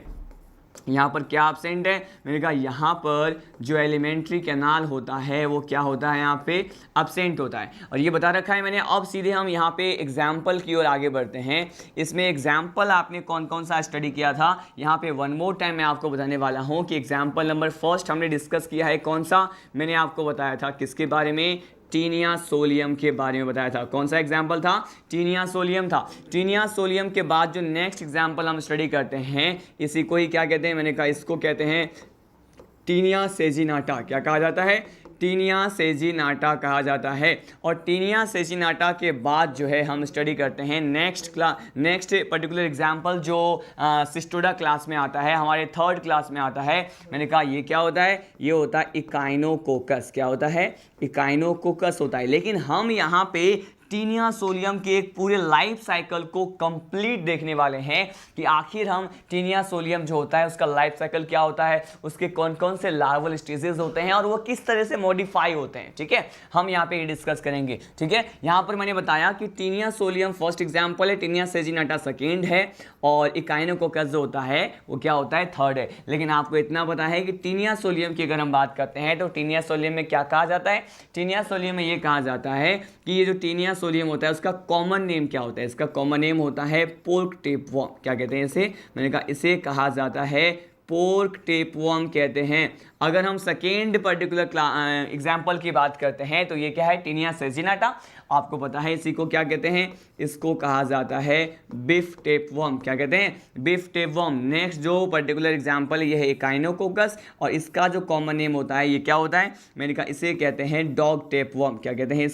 यहाँ पर क्या एब्सेंट है? मैंने कहा यहाँ पर जो एलिमेंट्री कैनाल होता है वो क्या होता है? यहाँ पे एब्सेंट होता है, और ये बता रखा है मैंने। अब सीधे हम यहाँ पे एग्जाम्पल की ओर आगे बढ़ते हैं। इसमें एग्जाम्पल आपने कौन कौन सा स्टडी किया था, यहाँ पे वन मोर टाइम मैं आपको बताने वाला हूँ कि एग्जाम्पल नंबर फर्स्ट हमने डिस्कस किया है कौन सा? मैंने आपको बताया था किसके बारे में? टीनिया सोलियम के बारे में बताया था। कौन सा एग्जाम्पल था? टीनिया सोलियम था। टीनिया सोलियम के बाद जो नेक्स्ट एग्जाम्पल हम स्टडी करते हैं इसी को ही क्या कहते हैं? मैंने कहा इसको कहते हैं टीनिया सेजिनाटा। क्या कहा जाता है? टीनिया सेजिनाटा कहा जाता है। और टीनिया सेजिनाटा के बाद जो है हम स्टडी करते हैं नेक्स्ट पर्टिकुलर एग्जाम्पल जो सिस्टोडा क्लास में आता है, हमारे थर्ड क्लास में आता है। मैंने कहा ये क्या होता है? ये होता है इकाइनोकोकस। क्या होता है? इकाइनोकोकस होता है। लेकिन हम यहाँ पे टीनिया सोलियम के एक पूरे लाइफ साइकिल को कंप्लीट देखने वाले हैं कि आखिर हम टीनिया सोलियम जो होता है उसका लाइफ साइकिल क्या होता है, उसके कौन कौन से लार्वल स्टेजेस होते हैं और वो किस तरह से मॉडिफाई होते हैं। ठीक है, हम यहाँ पे डिस्कस करेंगे। ठीक है, यहाँ पर मैंने बताया कि टीनिया सोलियम फर्स्ट एग्जाम्पल है, टीनिया सेजिनाटा सेकेंड है और इकाइनोकोकस जो होता है वो क्या होता है, थर्ड है। लेकिन आपको इतना पता है कि टीनिया सोलियम की अगर हम बात करते हैं तो टीनिया सोलियम में क्या कहा जाता है, टीनिया सोलियम में ये कहा जाता है कि ये जो टीनिया सोलियम होता है उसका कॉमन नेम क्या होता है, इसका कॉमन नेम होता है पोर्क टेपवर्म। क्या कहते हैं इसे, मैंने कहा इसे कहा जाता है पोर्क टेपवर्म कहते हैं। अगर हम सेकेंड पर्टिकुलर एग्जाम्पल की बात करते हैं तो ये क्या है, टीनिया सेजिनाटा। आपको पता है इसी को क्या कहते हैं, इसको कहा जाता है बिफ टेपवर्म। क्या कहते हैं, बिफ टेपवर्म। नेक्स्ट जो पर्टिकुलर एग्जाम्पल है ये है इकाइनोकोकस और इसका जो कॉमन नेम होता है ये क्या होता है, मैंने कहा इसे कहते हैं डॉग टेपवर्म। क्या कहते हैं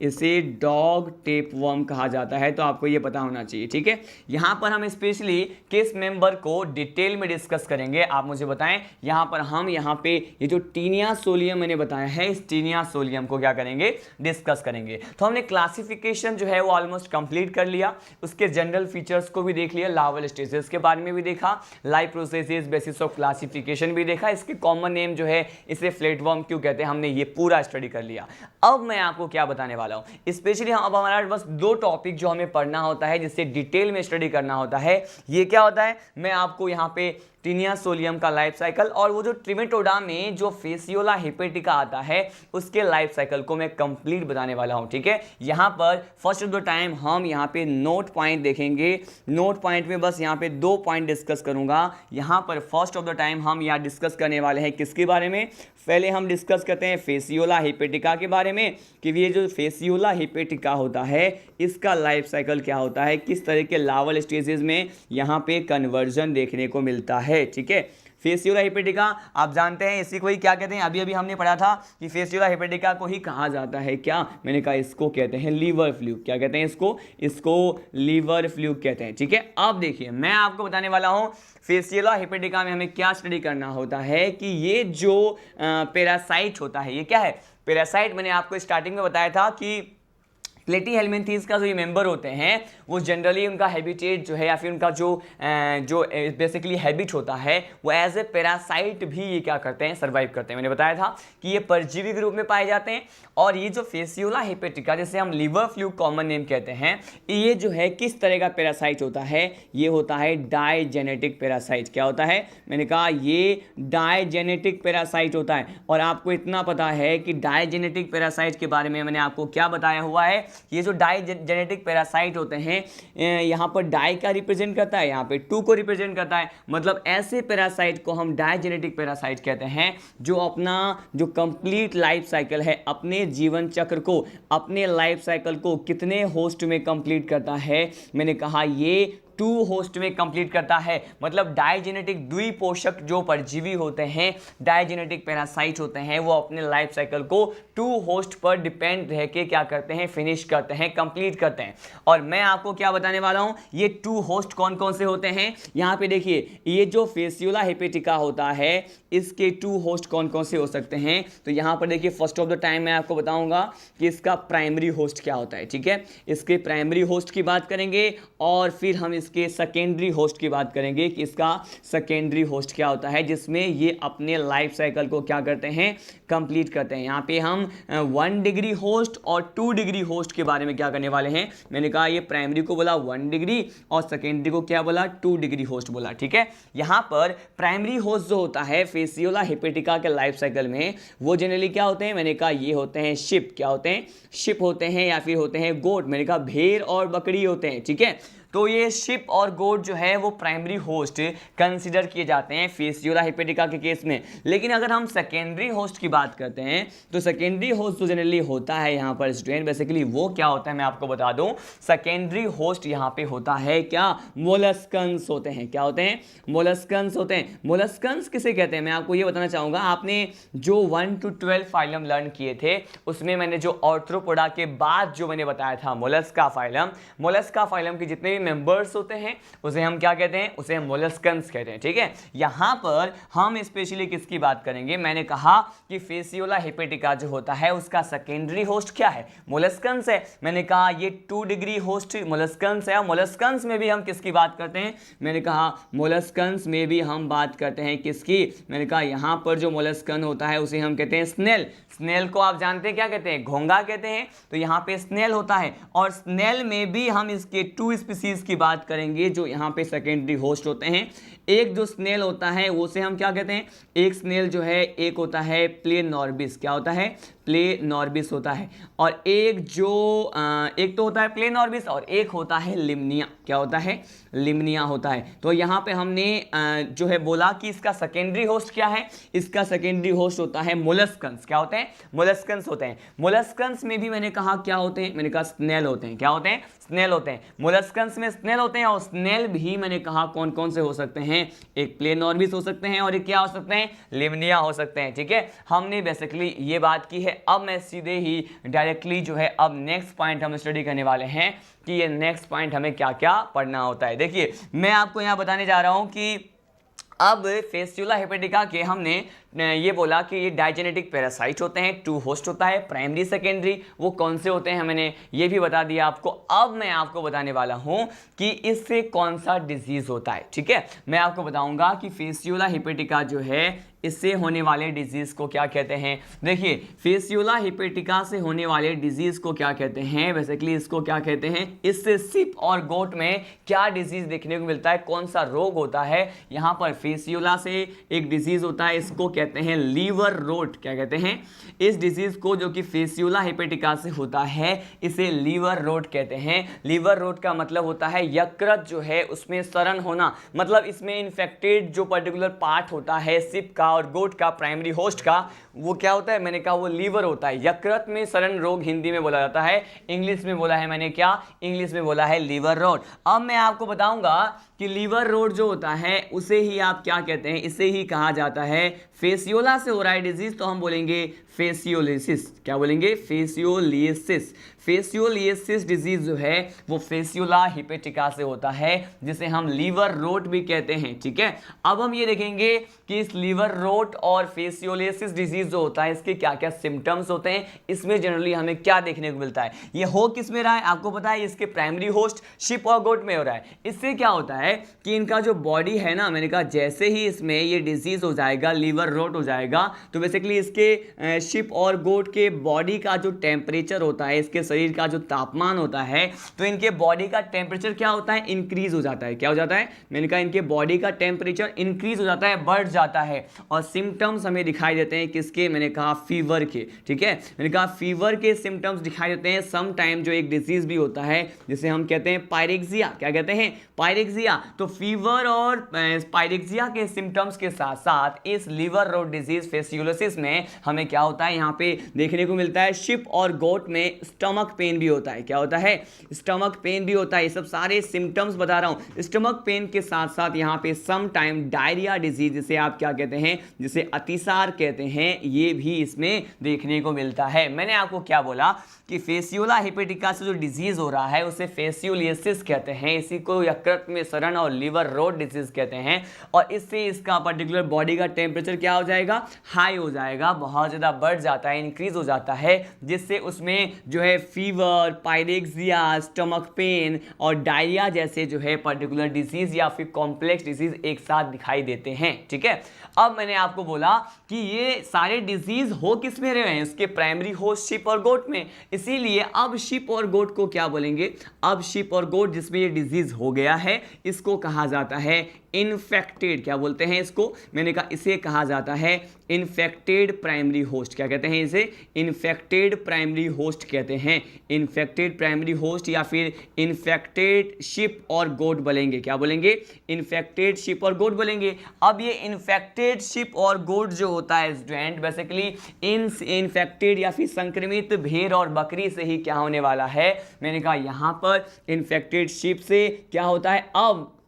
इसे डॉग टेपवर्म कहा जाता है। तो आपको ये पता होना चाहिए। ठीक है, यहाँ पर हम स्पेशली किस मेंबर को डिटेल में डिस्कस करेंगे आप मुझे बताएं। यहाँ पर हम यहाँ पे ये जो टीनिया सोलियम मैंने बताया है इस टीनिया सोलियम को क्या करेंगे, डिस्कस करेंगे। तो हमने क्लासिफिकेशन जो है वो ऑलमोस्ट कंप्लीट कर लिया, उसके जनरल फीचर्स को भी देख लिया, लार्वल स्टेजेस के बारे में भी देखा, life processes, basis of classification भी देखा, इसके कॉमन नेम जो है इसे फ्लैटवर्म क्यों कहते हैं, हमने ये पूरा स्टडी कर लिया। अब मैं आपको क्या बताने वाला हूं, स्पेशली अब हमारा बस दो टॉपिक जो हमें पढ़ना होता है जिससे डिटेल में स्टडी करना होता है। ये क्या होता है, मैं आपको यहाँ पे टीनिया सोलियम का लाइफ साइकिल और वो जो ट्रिमेटोडा में जो फेसियोला हिपेटिका आता है उसके लाइफ साइकिल को मैं कंप्लीट बताने वाला हूं। ठीक है, यहाँ पर फर्स्ट ऑफ द टाइम हम यहाँ पे नोट पॉइंट देखेंगे। नोट पॉइंट में बस यहाँ पे 2 पॉइंट डिस्कस करूंगा। यहाँ पर फर्स्ट ऑफ द टाइम हम यहाँ डिस्कस करने वाले हैं किसके बारे में, पहले हम डिस्कस करते हैं फेसियोला हिपेटिका के बारे में कि ये जो फेसियोला हिपेटिका होता है इसका लाइफ साइकिल क्या होता है, किस तरह के लार्वल स्टेजेस में यहाँ पे कन्वर्जन देखने को मिलता है। ठीक है, फेसियोला हिपेटिका आप जानते हैं इसी को ही क्या कहते हैं, अभी अभी हमने पढ़ा था कि फेसियोला हिपेटिका को ही कहा जाता है क्या, मैंने कहा इसको कहते हैं लीवर फ्लूक। क्या कहते हैं इसको लीवर फ्लूक कहते हैं। ठीक है, अब देखिए मैं आपको बताने वाला हूं फेसियोला हिपेटिका में हमें क्या स्टडी करना होता है कि ये जो पैरासाइट होता है, ये क्या है पैरासाइट। मैंने आपको स्टार्टिंग में बताया था कि प्लेटीहेल्मिन्थीज का जो ये मेंबर होते हैं वो जनरली उनका हैबिटेट जो है या फिर उनका जो बेसिकली हैबिट होता है वो एज ए पैरासाइट भी ये क्या करते हैं, सर्वाइव करते हैं। मैंने बताया था कि ये परजीवी के रूप में पाए जाते हैं। और ये जो फेसियोला हिपेटिका जिसे हम लीवर फ्लूक कॉमन नेम कहते हैं, ये जो है किस तरह का पैरासाइट होता है, ये होता है डाइजेनेटिक पैरासाइट। क्या होता है, मैंने कहा ये डाइजेनेटिक पैरासाइट होता है। और आपको इतना पता है कि डाइजेनेटिक पैरासाइट के बारे में मैंने आपको क्या बताया हुआ है, ये जो डाइजेनेटिक पैरासाइट होते हैं यहाँ पर डाई का रिप्रेजेंट करता है, यहाँ पे 2 को रिप्रेजेंट करता है। मतलब ऐसे पैरासाइट को हम डाइजेनेटिक पैरासाइट कहते हैं जो अपना जो कंप्लीट लाइफ साइकिल है, अपने जीवन चक्र को, अपने लाइफ साइकिल को कितने होस्ट में कंप्लीट करता है, मैंने कहा ये 2 होस्ट में कंप्लीट करता है। मतलब डाइजेनेटिक द्विपोषक जो परजीवी होते हैं, डाइजेनेटिक पैरासाइट होते हैं, वो अपने लाइफ साइकिल को 2 होस्ट पर डिपेंड रह के क्या करते हैं, फिनिश करते हैं, कंप्लीट करते हैं। और मैं आपको क्या बताने वाला हूं, ये 2 होस्ट कौन कौन से होते हैं। यहाँ पे देखिए ये जो फेसियोला हिपेटिका होता है इसके 2 होस्ट कौन कौन से हो सकते हैं। तो यहाँ पर देखिए फर्स्ट ऑफ द टाइम मैं आपको बताऊंगा कि इसका प्राइमरी होस्ट क्या होता है। ठीक है, इसके प्राइमरी होस्ट की बात करेंगे और फिर हम इसके सेकेंडरी होस्ट की बात करेंगे कि इसका सेकेंडरी होस्ट क्या होता है जिसमें ये अपने लाइफ साइकिल को क्या करते हैं, कंप्लीट करते हैं। यहाँ पे हम 1 डिग्री होस्ट और 2 डिग्री होस्ट के बारे में क्या करने वाले हैं। मैंने कहा ये प्राइमरी को बोला 1 डिग्री और सेकेंडरी को क्या बोला, 2 डिग्री होस्ट बोला। ठीक है, यहाँ पर प्राइमरी होस्ट जो होता है फेसियोला हिपेटिका के लाइफ साइकिल में वो जनरली क्या होते हैं, मैंने कहा ये होते हैं शिप। क्या होते हैं, शिप होते हैं या फिर होते हैं गोट। मैंने कहा भेड़ और बकरी होते हैं। ठीक है, तो ये शिप और गोट जो है वो प्राइमरी होस्ट कंसीडर किए जाते हैं फेसियोला हिपेटिका के केस में। लेकिन अगर हम सेकेंडरी होस्ट की बात करते हैं तो सेकेंडरी होस्ट जो जनरली होता है यहाँ पर स्टूडेंट, बेसिकली वो क्या होता है मैं आपको बता दूं। सेकेंडरी होस्ट यहाँ पे होता है क्या, मोलस्कन्स होते हैं। क्या होते हैं, मोलस्कन्स होते हैं। मोलस्कन्स किसे कहते हैं मैं आपको ये बताना चाहूँगा। आपने जो 1 to 12 फाइलम लर्न किए थे उसमें मैंने जो आर्थ्रोपोडा के बाद जो मैंने बताया था मोलस्का फाइलम, मोलस्का फाइलम के जितने भी मेंबर्स होते हैं उसे हम क्या कहते हैं, उसे मोलस्कन्स कहते हैं। ठीक है, यहाँ पर हम स्पेशली किसकी बात करेंगे, मैंने कहा कि फेसियोला हेपेटिका जो होता है उसका सेकेंडरी होस्ट क्या है, मोलस्कन्स है। मैंने कहा ये 2 डिग्री होस्ट मोलस्कन्स है, और मोलस्कन्स में भी हम किसकी बात करते हैं, मैंने कहा मोलस्कन्स में भी हम बात करते हैं किसकी, मैंने कहा यहाँ पर जो मोलस्कन होता है उसे हम कहते हैं स्नेल। स्नेल को आप जानते हैं क्या कहते हैं, घोंगा कहते हैं, तो यहाँ पे स्नेल होता है। और स्नेल में भी हम इसके 2 स्पीसीज की बात करेंगे जो यहाँ पे सेकेंडरी होस्ट होते हैं। एक जो स्नेल होता है उसे हम क्या कहते हैं, एक स्नेल जो है एक होता है प्लेनॉर्बिस, क्या होता है, प्लेनॉर्बिस होता है, और एक जो एक तो होता है प्लेनॉर्बिस और एक होता है लिम्निया, क्या होता है, लिम्निया होता है। तो यहाँ पे हमने जो है बोला कि इसका सेकेंडरी होस्ट क्या है, इसका सेकेंडरी होस्ट होता है मोलस्कन्स, क्या होते हैं, मोलस्कन्स होते हैं। मोलस्कन्स में भी मैंने कहा क्या होते हैं, मैंने कहा स्नेल होते हैं, क्या होते हैं, स्नेल होते हैं। मोलस्कन्स में स्नेल होते हैं, और स्नेल भी मैंने कहा कौन कौन से हो सकते हैं, एक प्लेनॉर्बिस हो सकते हैं और एक क्या हो सकते हैं, लिम्निया हो सकते हैं। ठीक है, हमने बेसिकली ये बात की है। अब मैं सीधे ही डायरेक्टली जो है अब नेक्स्ट पॉइंट हम स्टडी करने वाले हैं कि ये नेक्स्ट पॉइंट हमें क्या क्या पढ़ना होता है। देखिए मैं आपको यहाँ बताने जा रहा हूँ कि अब फेसियोला हेपेटिका के हमने ये बोला कि ये डाइजेनेटिक पैरासाइट होते हैं, 2 होस्ट होता है, प्राइमरी सेकेंडरी, वो कौन से होते हैं मैंने ये भी बता दिया आपको। अब मैं आपको बताने वाला हूँ कि इससे कौन सा डिजीज होता है। ठीक है, मैं आपको बताऊंगा कि फेसियोला हेपेटिका जो है इससे होने वाले डिजीज को क्या कहते हैं। देखिए फेसियोला हेपेटिका से होने वाले डिजीज को क्या कहते हैं, बेसिकली इसको क्या कहते हैं, इससे सिप और गोट में क्या डिजीज देखने को मिलता है, कौन सा रोग होता है। यहाँ पर फेसियोला से एक डिजीज होता है, इसको कहते हैं लीवर रोट, क्या कहते हैं, इस डिजीज को जो कि फेसियोला हेपेटिका से होता है इसे लीवर रोट कहते हैं। लीवर रोट का मतलब होता है यकृत जो है उसमें सड़न होना, मतलब इसमें इन्फेक्टेड जो पर्टिकुलर पार्ट होता है सिप का और गोट का, प्राइमरी होस्ट का, वो क्या होता है, मैंने कहा वो लीवर होता है। यकृत में सड़न रोग हिंदी में बोला जाता है, इंग्लिश में बोला है मैंने क्या, इंग्लिश में बोला है लीवर रोट। अब मैं आपको बताऊंगा कि लीवर रोट जो होता है उसे ही आप क्या कहते हैं, इसे ही कहा जाता है, फेसियोला से हो रहा है डिजीज तो हम बोलेंगे फेसियोलिसिस, क्या बोलेंगे, फेसियोलिसिस। फेसियोलिसिस डिजीज जो है वो फेसियोला हेपेटिका से होता है जिसे हम लीवर रोट भी कहते हैं। ठीक है, अब हम ये देखेंगे कि इस लीवर रोट और फेसियोलिसिस डिजीज जो होता है इसके क्या क्या सिम्टम्स होते हैं, इसमें जनरली हमें क्या देखने को मिलता है। ये हो किस में रहा है आपको पता है, इसके प्राइमरी होस्ट शिप और गोट में हो रहा है। इससे क्या होता है कि इनका जो बॉडी है ना, मैंने कहा जैसे ही इसमें ये डिजीज हो जाएगा, लीवर रोट हो जाएगा, तो बेसिकली इसके शिप और गोट के बॉडी का जो टेम्परेचर होता है, इसके शरीर का जो तापमान होता है, तो इनके बॉडी का टेम्परेचर क्या होता है, इंक्रीज हो जाता है। क्या हो जाता है, मैंने कहा इनके बॉडी का टेम्परेचर इंक्रीज हो जाता है, बढ़ जाता है। और सिम्टम्स हमें दिखाई देते हैं किसके, मैंने कहा फीवर के। ठीक है, मैंने कहा फीवर के सिम्टम्स दिखाई देते हैं। सम टाइम जो एक डिजीज भी होता है जिसे हम कहते हैं पायरेक्सिया, क्या कहते हैं, पायरेक्सिया। तो फीवर और पायरेक्सिया के सिम्टम्स के साथ साथ इस लीवर रोट डिजीज फेसियोलिसिस में हमें क्या होता है, यहाँ पे देखने को मिलता है शिप और गोट में स्टमक पेन भी होता है। क्या होता है, स्टमक पेन भी होता है। ये सब सारे सिम्टम्स बता रहा हूं। स्टमक पेन के साथ साथ यहाँ पे सम टाइम डायरिया डिजीज, जिसे आप क्या कहते हैं, जिसे अतिसार कहते हैं, ये भी इसमें देखने को मिलता है। मैंने आपको क्या बोला कि फेसियोला हेपेटिका से जो डिजीज हो रहा है उसे फेसियोलिसिस कहते हैं, इसी को यकृत में सड़न और लीवर रोट डिजीज कहते हैं। और इससे इसका पर्टिकुलर बॉडी का टेम्परेचर क्या हो जाएगा, हाई हो जाएगा, बहुत ज़्यादा बढ़ जाता है, इंक्रीज हो जाता है, जिससे उसमें जो है फीवर, पायरेक्सिया, स्टमक पेन और डायरिया जैसे जो है पर्टिकुलर डिजीज या फिर कॉम्प्लेक्स डिजीज एक साथ दिखाई देते हैं। ठीक है, अब मैंने आपको बोला कि ये सारे डिजीज हो किस में रहे हैं, इसके प्राइमरी होस्ट शिप और गोट में। इसीलिए अब शिप और गोट को क्या बोलेंगे, अब शिप और गोट जिसमें ये डिजीज हो गया है इसको कहा जाता है इन्फेक्टेड। क्या बोलते हैं इसको, मैंने कहा इसे कहा जाता है इन्फेक्टेड प्राइमरी होस्ट। क्या कहते हैं इसे, इन्फेक्टेड प्राइमरी होस्ट कहते हैं। इन्फेक्टेड प्राइमरी होस्ट या फिर इन्फेक्टेड शिप और गोट बोलेंगे। क्या बोलेंगे, इन्फेक्टेड शिप और गोट बोलेंगे। अब ये इन्फेक्टेड शिप और गोट जो होता है स्टूडेंट, बेसिकली इन्फेक्टेड या फिर संक्रमित भेड़ और बकरी से ही क्या होने वाला है, मैंने कहा यहाँ पर इन्फेक्टेड शिप से क्या होता है,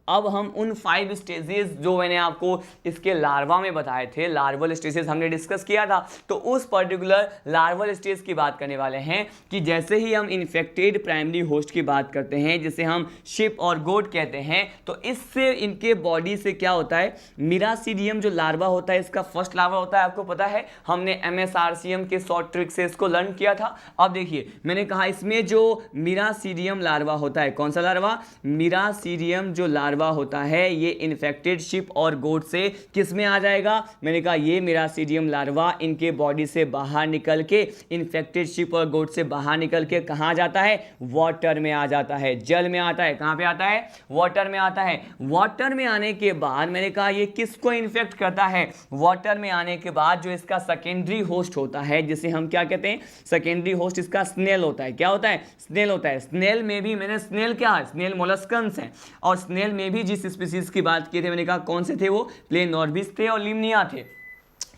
अब हम उन 5 स्टेजेस जो मैंने आपको इसके लार्वा में बताए थे, लार्वल स्टेजेस हमने डिस्कस किया था, तो उस पर्टिकुलर लार्वल स्टेज की बात करने वाले हैं कि जैसे ही हम इन्फेक्टेड प्राइमरी होस्ट की बात करते हैं, जिसे हम शिप और गोट कहते हैं, तो इससे इनके बॉडी से क्या होता है, मिरासीडियम जो लार्वा होता है, इसका फर्स्ट लार्वा होता है, आपको पता है हमने MSRCM के शॉर्ट ट्रिक से इसको लर्न किया था। अब देखिए मैंने कहा इसमें जो मिरासीडियम लार्वा होता है, कौन सा लार्वा, मिरासीडियम जो लार्वा होता है, ये इन्फेक्टेड शिप और गोट से किस में आ जाएगा, मैंने कहा ये मिरासीडियम लार्वा इनके बॉडी से बाहर निकल के, इन्फेक्टेड शिप और गोट से बाहर निकल के कहाँ जाता है, वाटर में आ जाता है, जल में आता है। कहाँ पे आता है, वाटर में आता है। वाटर में आने के बाद मैंने कहा ये किसको इन्फेक्ट करता है, वाटर में आने के बाद जो इसका सेकेंडरी होस्ट होता है, जिसे हम क्या कहते हैं, सेकेंडरी होस्ट इसका स्नेल होता है। क्या होता है, स्नेल होता है। स्नेल में भी मैंने, स्नेल क्या है, स्नेल मोलस्कन्स है, और स्नेल में भी जिस स्पीसीज की बात की थी मैंने कहा कौन से थे, वो प्लेनोर्बिस थे और लिमनिया थे।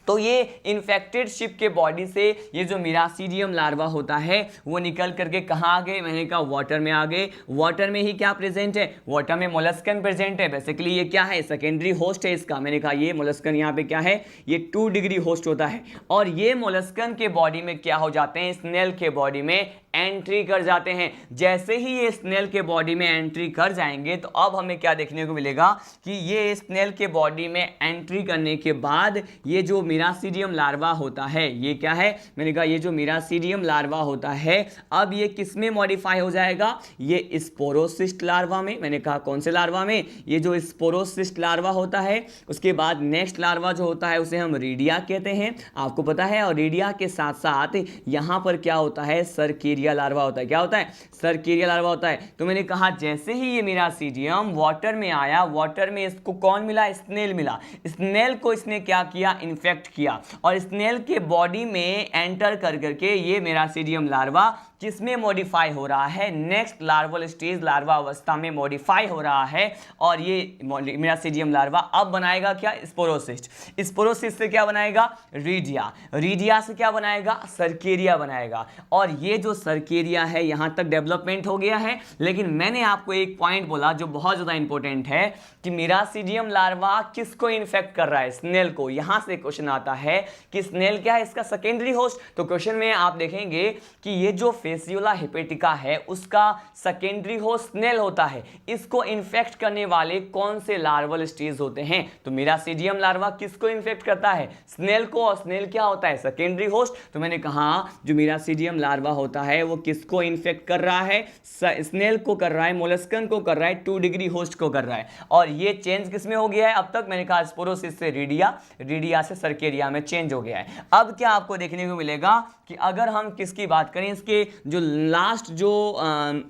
तो ये इन्फेक्टेड शिप के बॉडी से ये जो मिरासीडियम लार्वा होता है वो निकल करके कहाँ आ गए, मैंने कहा वाटर में आ गए। वाटर में ही क्या प्रेजेंट है, वाटर में मोलस्कन प्रेजेंट है। बेसिकली ये क्या है, सेकेंडरी होस्ट है इसका। मैंने कहा ये मोलस्कन यहाँ पे क्या है, ये 2 डिग्री होस्ट होता है, और ये मोलस्कन के बॉडी में क्या हो जाते हैं, स्नेल के बॉडी में एंट्री कर जाते हैं। जैसे ही ये स्नेल के बॉडी में एंट्री कर जाएंगे तो अब हमें क्या देखने को मिलेगा कि ये स्नेल के बॉडी में एंट्री करने के बाद ये जो मिरासीडियम लार्वा होता है, ये क्या है, मैंने कहा ये जो मिरासीडियम लार्वा होता है अब ये किस में मॉडिफाई हो जाएगा, ये स्पोरोसिस्ट लार्वा में। मैंने कहा कौन से लार्वा में, ये जो स्पोरोसिस्ट लार्वा होता है। उसके बाद नेक्स्ट लार्वा जो होता है उसे हम रीडिया कहते हैं, आपको पता है। और रीडिया के साथ साथ यहाँ पर क्या होता है, सर्केरिया लार्वा होता है। क्या होता है, सर्केरिया लार्वा होता है। तो मैंने कहा जैसे ही ये मिरासीडियम वाटर में आया, वाटर में इसको कौन मिला, स्नेल मिला। स्नेल को इसने क्या किया, इन्फेक्ट किया, और स्नेल के बॉडी में एंटर कर करके ये मिरासीडियम लार्वा किस में मॉडिफाई हो रहा है, नेक्स्ट लार्वल स्टेज, लार्वा अवस्था में मॉडिफाई हो रहा है। और ये मिरासीडियम लार्वा अब बनाएगा क्या, स्पोरोसिस्ट। स्पोरोसिस्ट से क्या बनाएगा, रीडिया। रीडिया से क्या बनाएगा, सर्केरिया बनाएगा। और ये जो सर्केरिया है यहाँ तक डेवलपमेंट हो गया है। लेकिन मैंने आपको एक पॉइंट बोला जो बहुत ज़्यादा इंपॉर्टेंट है कि मिरासीडियम लार्वा किसको इन्फेक्ट कर रहा है, स्नेल को। यहाँ से क्वेश्चन आता है कि स्नेल क्या है, इसका सेकेंडरी होस्ट। तो क्वेश्चन में आप देखेंगे कि ये जो फेसियोला हेपेटिका है उसका सेकेंडरी होस्ट स्नेल होता है। इसको इन्फेक्ट करने वाले कौन से लार्वल स्टेज होते हैं, तो मिरासीडियम लार्वा किसको इन्फेक्ट करता है, स्नेल को। और स्नेल क्या होता है, सेकेंडरी होस्ट। तो मैंने कहा जो मिरासीडियम लार्वा होता है वो किसको इन्फेक्ट कर रहा है, स्नेल को कर रहा है, मोलस्कन को कर रहा है, 2 डिग्री होस्ट को कर रहा है। और ये चेंज किसमें हो गया है, अब तक मैंने कहा स्पोरोसिस से रीडिया, रीडिया से सर्केरिया में चेंज हो गया है। अब क्या आपको देखने को मिलेगा कि अगर हम किसकी बात करें, इसके जो लास्ट जो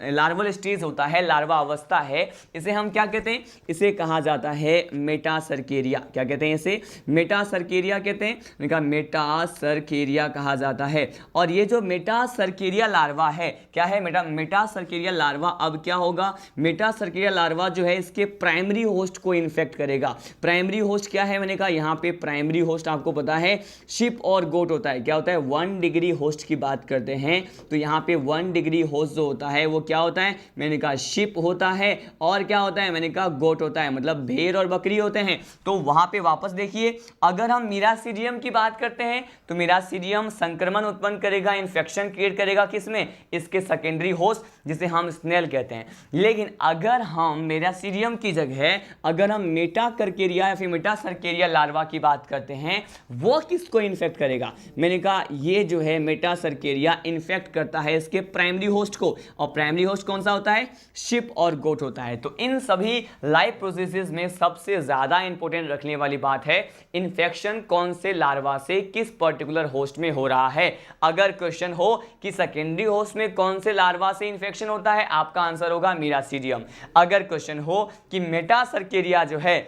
लार्वल स्टेज होता है, लार्वा अवस्था है, इसे हम क्या कहते हैं, इसे कहा जाता है मेटासर्केरिया। क्या कहते हैं इसे, मेटासर्केरिया कहते हैं। मैंने कहा मेटासर्केरिया कहा जाता है। और ये जो मेटासर्केरिया लार्वा है क्या है, मेटासर्केरिया लार्वा अब क्या होगा, मेटासर्केरिया लार्वा जो है इसके प्राइमरी होस्ट को इन्फेक्ट करेगा। प्राइमरी होस्ट क्या है, मैंने कहा यहाँ पे प्राइमरी होस्ट आपको पता है शिप और गोट होता है। क्या होता है, 1 डिग्री होस्ट की बात करते हैं तो यहाँ पे 1 डिग्री होस्ट जो होता है वो क्या होता है, मैंने कहा शिप होता है। और क्या होता है, मैंने कहा गोट होता है, मतलब भेड़ और बकरी होते हैं। तो वहां पे वापस देखिए, अगर हम मिरासीडियम की बात करते हैं तो मिरासीडियम संक्रमण उत्पन्न करेगा, इंफेक्शन क्रिएट करेगा किसमें, इसके सेकेंडरी होस्ट जिसे हम स्नेल कहते हैं। लेकिन अगर हम मिरासीडियम की जगह अगर हम मेटाकर्केरिया या फिर मेटासर्केरिया लार्वा की बात करते हैं, वो किसको इन्फेक्ट करेगा, मैंने कहा ये जो है मेटासर्केरिया इन्फेक्ट करता है इसके प्राइमरी होस्ट को। और प्राइमरी होस्ट कौन सा होता है, शिप और गोट होता है। तो इन सभी लाइफ प्रोसेसेस में सबसे ज्यादा इंपॉर्टेंट रखने वाली बात है इन्फेक्शन कौन से लार्वा से किस पर्टिकुलर होस्ट में हो रहा है। अगर क्वेश्चन हो कि सेकेंडरी होस्ट में कौन से लार्वा से इन्फेक्शन होता है, आपका आंसर होगा मिरासीडियम। अगर क्वेश्चन हो कि मेटासर्केरिया जो है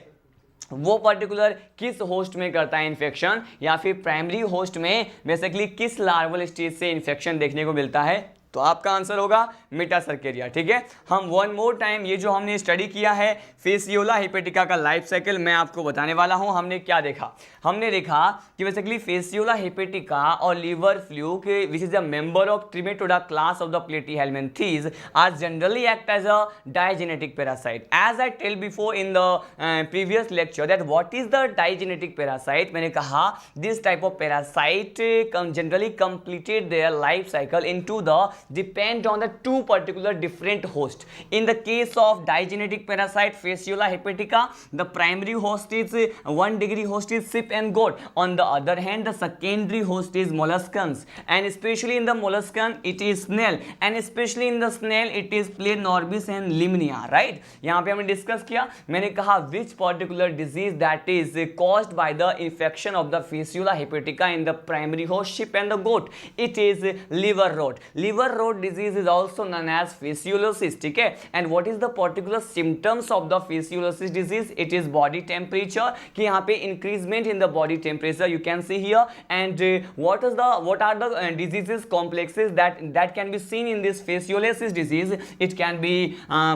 वो पर्टिकुलर किस होस्ट में करता है इन्फेक्शन, या फिर प्राइमरी होस्ट में बेसिकली किस लार्वल स्टेज से इन्फेक्शन देखने को मिलता है, तो आपका आंसर होगा मेटासर्केरिया। ठीक है, हम वन मोर टाइम ये जो हमने स्टडी किया है फेसियोला हेपेटिका का लाइफ साइकिल मैं आपको बताने वाला हूं। हमने क्या देखा, हमने देखा कि बेसिकली फेसियोला हेपेटिका और liver fluke which is a member of trematoda class of the platyhelminthes are generally act as a digenetic parasite. As I tell before in the previous lecture that what is the digenetic parasite, मैंने कहा this type of parasite generally completed their life cycle into the depend on the two particular different host. In the case of digenetic parasite Fasciola hepatica, the primary host is 1 degree host is ship and goat. On the other hand, the secondary host is molluscans, and especially in the molluscan it is snail, and especially in the snail it is Planorbis and Limnia. Right? यहाँ पे हमने discuss किया, मैंने कहा which particular disease that is caused by the infection of the Fasciola hepatica in the primary host sheep and the goat. It is liver rot. Liver rot disease is also known as fasciolosis. ठीक है, and what is the particular symptoms of the fasciolosis disease? It is body temperature, कि यहाँ पे increasement in the body temperature you can see here, and what are the diseases complexes that can be seen in this fasciolosis disease? It can be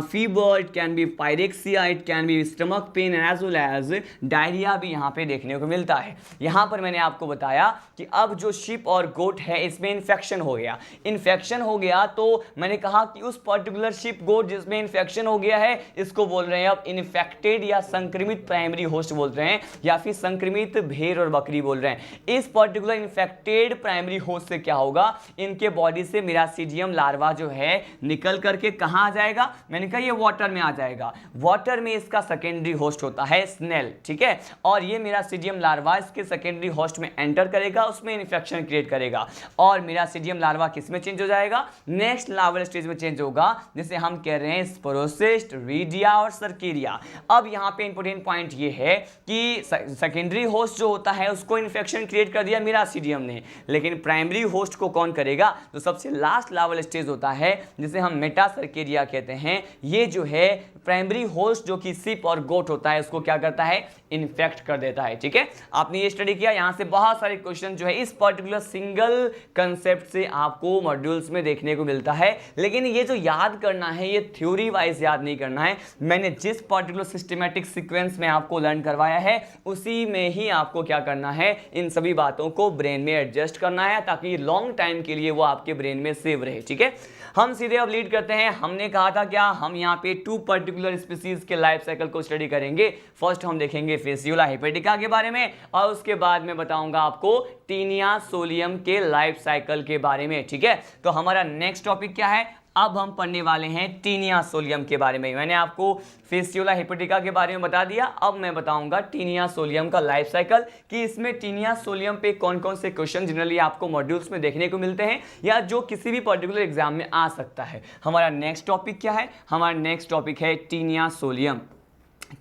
fever, it can be pyrexia, it can be stomach pain, and as well as diarrhea भी यहाँ पे देखने को मिलता है। यहाँ पर मैंने आपको बताया कि अब जो sheep और goat है इसमें इन्फेक्शन हो गया, इन्फेक्शन हो गया तो मैंने कहा कि उस पर्टिकुलर शिप गोट जिसमें इन्फेक्शन हो गया है इसको बोल रहे हैं अब इन्फेक्टेड या संक्रमित प्राइमरी होस्ट बोल रहे हैं, या फिर संक्रमित भेड़ और बकरी बोल रहे हैं। इस पर्टिकुलर इन्फेक्टेड प्राइमरी होस्ट से क्या होगा, इनके बॉडी से मिरासीडियम लार्वा जो है निकल करके कहां आ जाएगा, मैंने कहा ये वाटर में आ जाएगा। वाटर में इसका सेकेंडरी होस्ट होता है स्नेल। ठीक है, और ये मिरासीडियम लार्वा इसके सेकेंडरी होस्ट में एंटर करेगा, उसमें इन्फेक्शन क्रिएट करेगा, और मिरासीडियम लार्वा किसमें चेंज हो जाएगा, नेक्स्ट लार्वल स्टेज में चेंज होगा, जिसे हम कह रहे हैं स्पोरोसिस्ट, रीडिया और सर्केरिया। अब यहाँ पे इंपॉर्टेंट पॉइंट ये है कि सेकेंडरी होस्ट जो होता है उसको इन्फेक्शन क्रिएट कर दिया मिरासीडियम ने, लेकिन प्राइमरी होस्ट को कौन करेगा, तो सबसे लास्ट लार्वल स्टेज होता है जिसे हम मेटासर्केरिया कहते हैं। ये जो है प्राइमरी होस्ट जो कि सिप और गोट होता है उसको क्या करता है, इन्फेक्ट कर देता है। ठीक है, आपने ये स्टडी किया, यहां से बहुत सारे क्वेश्चन जो है इस पर्टिकुलर सिंगल कंसेप्ट से आपको मॉड्यूल्स में देखने को मिलता है, लेकिन ये जो याद करना है ये थ्योरी वाइज याद नहीं करना है। मैंने जिस पर्टिकुलर सिस्टमैटिक सीक्वेंस में आपको लर्न करवाया है उसी में ही आपको क्या करना है, इन सभी बातों को ब्रेन में एडजस्ट करना है ताकि लॉन्ग टाइम के लिए वो आपके ब्रेन में सेव रहे। ठीक है, हम सीधे अब लीड करते हैं। हमने कहा था क्या, हम यहाँ पे टू पर्टिकुलर स्पीसीज के लाइफ साइकिल को स्टडी करेंगे। फर्स्ट हम देखेंगे फेसियोला हेपेटिका के बारे में, और उसके बाद में बताऊंगा आपको टीनिया सोलियम के लाइफ साइकिल के बारे में। ठीक है, तो हमारा नेक्स्ट टॉपिक क्या है, अब हम पढ़ने वाले हैं टीनिया सोलियम के बारे में। मैंने आपको फेसियोला हेपेटिका के बारे में बता दिया, अब मैं बताऊंगा टीनिया सोलियम का लाइफ साइकिल, कि इसमें टीनिया सोलियम पे कौन कौन से क्वेश्चन जनरली आपको मॉड्यूल्स में देखने को मिलते हैं या जो किसी भी पर्टिकुलर एग्जाम में आ सकता है। हमारा नेक्स्ट टॉपिक क्या है, हमारा नेक्स्ट टॉपिक है टीनिया सोलियम।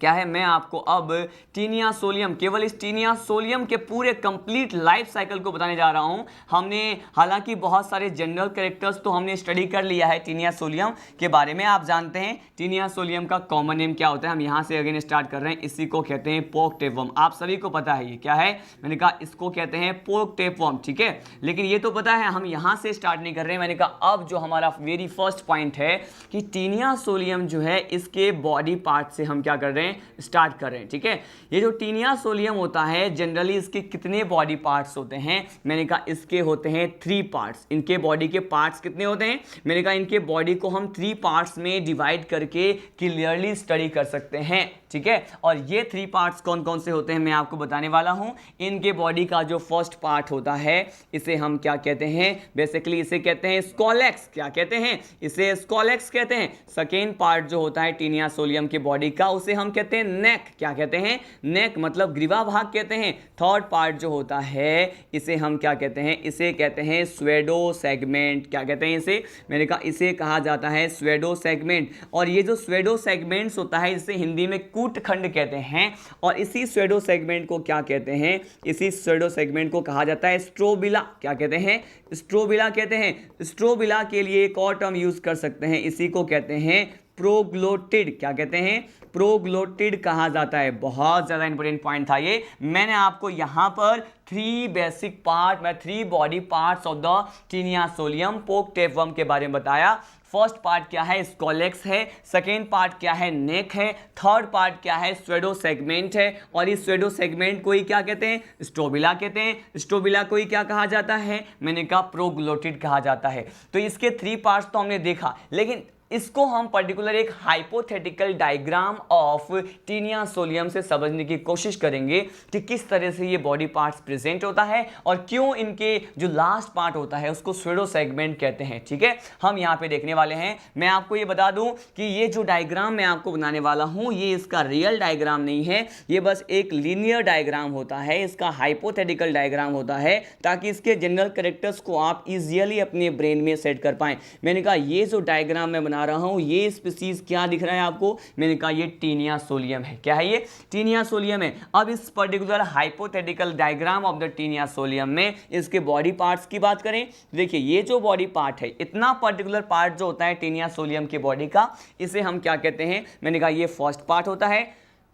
क्या है, मैं आपको अब टीनिया सोलियम, केवल इस टीनिया सोलियम के पूरे कंप्लीट लाइफ साइकिल को बताने जा रहा हूं। हमने हालांकि बहुत सारे जनरल कैरेक्टर्स तो हमने स्टडी कर लिया है टीनिया सोलियम के बारे में। आप जानते हैं टीनिया सोलियम का कॉमन नेम क्या होता है, हम यहां से अगेन स्टार्ट कर रहे हैं। इसी को कहते हैं पोक टेपवर्म, आप सभी को पता है ये क्या है, मैंने कहा इसको कहते हैं पोक टेपवर्म। ठीक है, लेकिन ये तो पता है, हम यहां से स्टार्ट नहीं कर रहे हैं। मैंने कहा अब जो हमारा वेरी फर्स्ट पॉइंट है कि टीनिया सोलियम जो है इसके बॉडी पार्ट से हम क्या कर रहे हैं, स्टार्ट कर रहे हैं। ठीक है, ये जो टीनिया सोलियम होता है जनरली इसके कितने बॉडी पार्ट्स होते हैं, मैंने कहा इसके होते हैं 3 पार्ट्स। इनके बॉडी के पार्ट्स कितने होते हैं, मैंने कहा इनके बॉडी को हम 3 पार्ट्स में डिवाइड करके क्लियरली स्टडी कर सकते हैं। ठीक है, और ये 3 पार्ट्स कौन कौन से होते हैं मैं आपको बताने वाला हूं। इनके बॉडी का जो फर्स्ट पार्ट होता है इसे हम क्या कहते हैं, बेसिकली इसे कहते हैं स्कोलेक्स। क्या कहते हैं, इसे स्कोलेक्स कहते हैं। सेकेंड पार्ट जो होता है टीनिया सोलियम के बॉडी का उसे हम कहते हैं नेक। क्या कहते हैं, नेक मतलब ग्रीवा भाग कहते हैं। थर्ड पार्ट जो होता है इसे हम क्या कहते हैं, इसे कहते हैं स्वेडो सेगमेंट। क्या कहते हैं इसे, मैंने कहा इसे कहा जाता है स्वेडो सेगमेंट। और ये जो स्वेडो सेगमेंट्स होता है इसे हिंदी में कूटखंड कहते हैं। और इसी स्वेडो सेगमेंट को क्या कहते हैं, इसी स्वेडो सेगमेंट को कहा जाता है स्ट्रोबिला। क्या कहते हैं, स्ट्रोबिला कहते हैं। स्ट्रोबिला के लिए एक और टर्म यूज कर सकते हैं, इसी को कहते हैं प्रोग्लोटिड, क्या कहते हैं, प्रोग्लोटिड कहा जाता है। बहुत ज़्यादा इंपॉर्टेंट पॉइंट था ये। मैंने आपको यहाँ पर 3 बेसिक पार्ट में 3 body parts of the taenia solium pork tapeworm के बारे में बताया। फर्स्ट पार्ट क्या है, स्कोलेक्स है। सेकेंड पार्ट क्या है, नेक है। थर्ड पार्ट क्या है, स्वेडो सेगमेंट है। और इस स्वेडो सेगमेंट को ही क्या कहते हैं, स्ट्रोबिला कहते हैं। स्ट्रोबिला को ही क्या कहा जाता है, मैंने कहा प्रोग्लोटिड कहा जाता है। तो इसके 3 पार्ट्स तो हमने देखा, लेकिन इसको हम पर्टिकुलर एक hypothetical diagram of taenia solium से समझने की कोशिश करेंगे कि किस तरह से ये बॉडी पार्ट्स प्रेजेंट होता है और क्यों इनके जो लास्ट पार्ट होता है उसको स्वेडो सेगमेंट कहते हैं। ठीक है, हम यहाँ पे देखने वाले हैं। मैं आपको ये बता दूं कि ये जो डायग्राम मैं आपको बनाने वाला हूँ ये इसका रियल डायग्राम नहीं है, ये बस एक लीनियर डायग्राम होता है, इसका हाइपोथेटिकल डायग्राम होता है, ताकि इसके जनरल कैरेक्टर्स को आप इजियली अपने ब्रेन में सेट कर पाएं। मैंने कहा ये जो डायग्राम मैं बना रहा हूं, ये स्पीसीज क्या दिख रहा है आपको, मैंने कहा ये टीनिया सोलियम है। क्या है ये, टीनिया सोलियम है। अब इस particular hypothetical diagram of the taenia solium में इसके बॉडी पार्ट्स की बात करें, देखिए ये जो बॉडी पार्ट है, इतना पर्टिकुलर पार्ट जो होता है टीनिया सोलियम के बॉडी का, इसे हम क्या कहते हैं, मैंने कहा ये फर्स्ट पार्ट होता है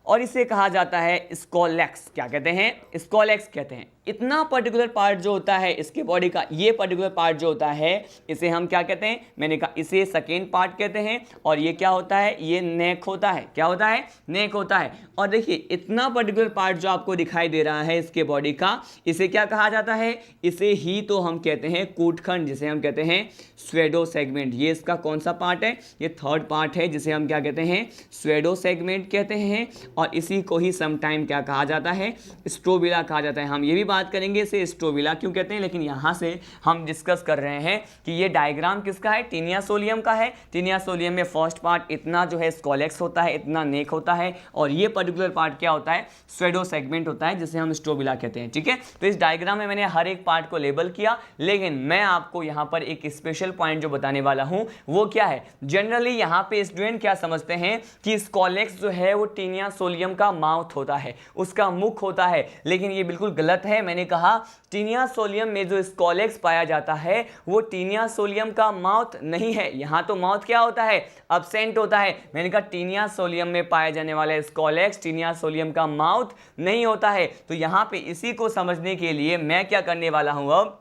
और इसे कहा जाता है स्कोलेक्स। क्या कहते हैं, स्कोलेक्स कहते हैं। इतना पर्टिकुलर पार्ट जो होता है इसके बॉडी का, ये पर्टिकुलर पार्ट जो होता है इसे हम क्या कहते हैं, मैंने कहा इसे सेकेंड पार्ट कहते हैं। और ये क्या होता है, ये नेक होता है। क्या होता है, नेक होता है। और देखिए इतना पर्टिकुलर पार्ट जो आपको दिखाई दे रहा है इसके बॉडी का, इसे क्या कहा जाता है, इसे ही तो हम कहते हैं कूटखंड, जिसे हम कहते हैं स्वेडो सेगमेंट। ये इसका कौन सा पार्ट है, ये थर्ड पार्ट है, जिसे हम क्या कहते हैं, स्वेडो सेगमेंट कहते हैं। और इसी को ही समटाइम क्या कहा जाता है, स्ट्रोबिला कहा जाता है। हम ये भी बात करेंगे इसे स्ट्रोबिला क्यों कहते हैं, लेकिन यहां से हम डिस्कस कर रहे हैं कि ये डायग्राम किसका है, टीनिया सोलियम का है। टीनिया सोलियम में फर्स्ट पार्ट इतना जो है स्कोलेक्स होता है, इतना नेक होता है, और ये पर्टिकुलर पार्ट क्या होता है, स्वेडो सेगमेंट होता है, जिसे हम स्ट्रोबिला कहते हैं। ठीक है, तो इस डायग्राम में मैंने हर एक पार्ट को लेबल किया, लेकिन मैं आपको यहां पर एक स्पेशल पॉइंट जो बताने वाला हूं वो क्या है। जनरली यहां पे स्टूडेंट क्या समझते हैं कि स्कोलेक्स जो है वो टीनिया सोलियम का माउथ होता है, उसका मुख होता है, लेकिन ये बिल्कुल गलत है। मैंने कहा टीनिया सोलियम में जो स्कोलेक्स पाया जाता है वो टीनिया सोलियम का माउथ नहीं है। यहां तो माउथ क्या होता है, अब्सेंट होता है। मैंने कहा टीनिया सोलियम में पाया जाने वाला स्कोलेक्स टीनिया सोलियम का माउथ नहीं होता है। तो यहां पे इसी को समझने के लिए मैं क्या करने वाला हूं अब,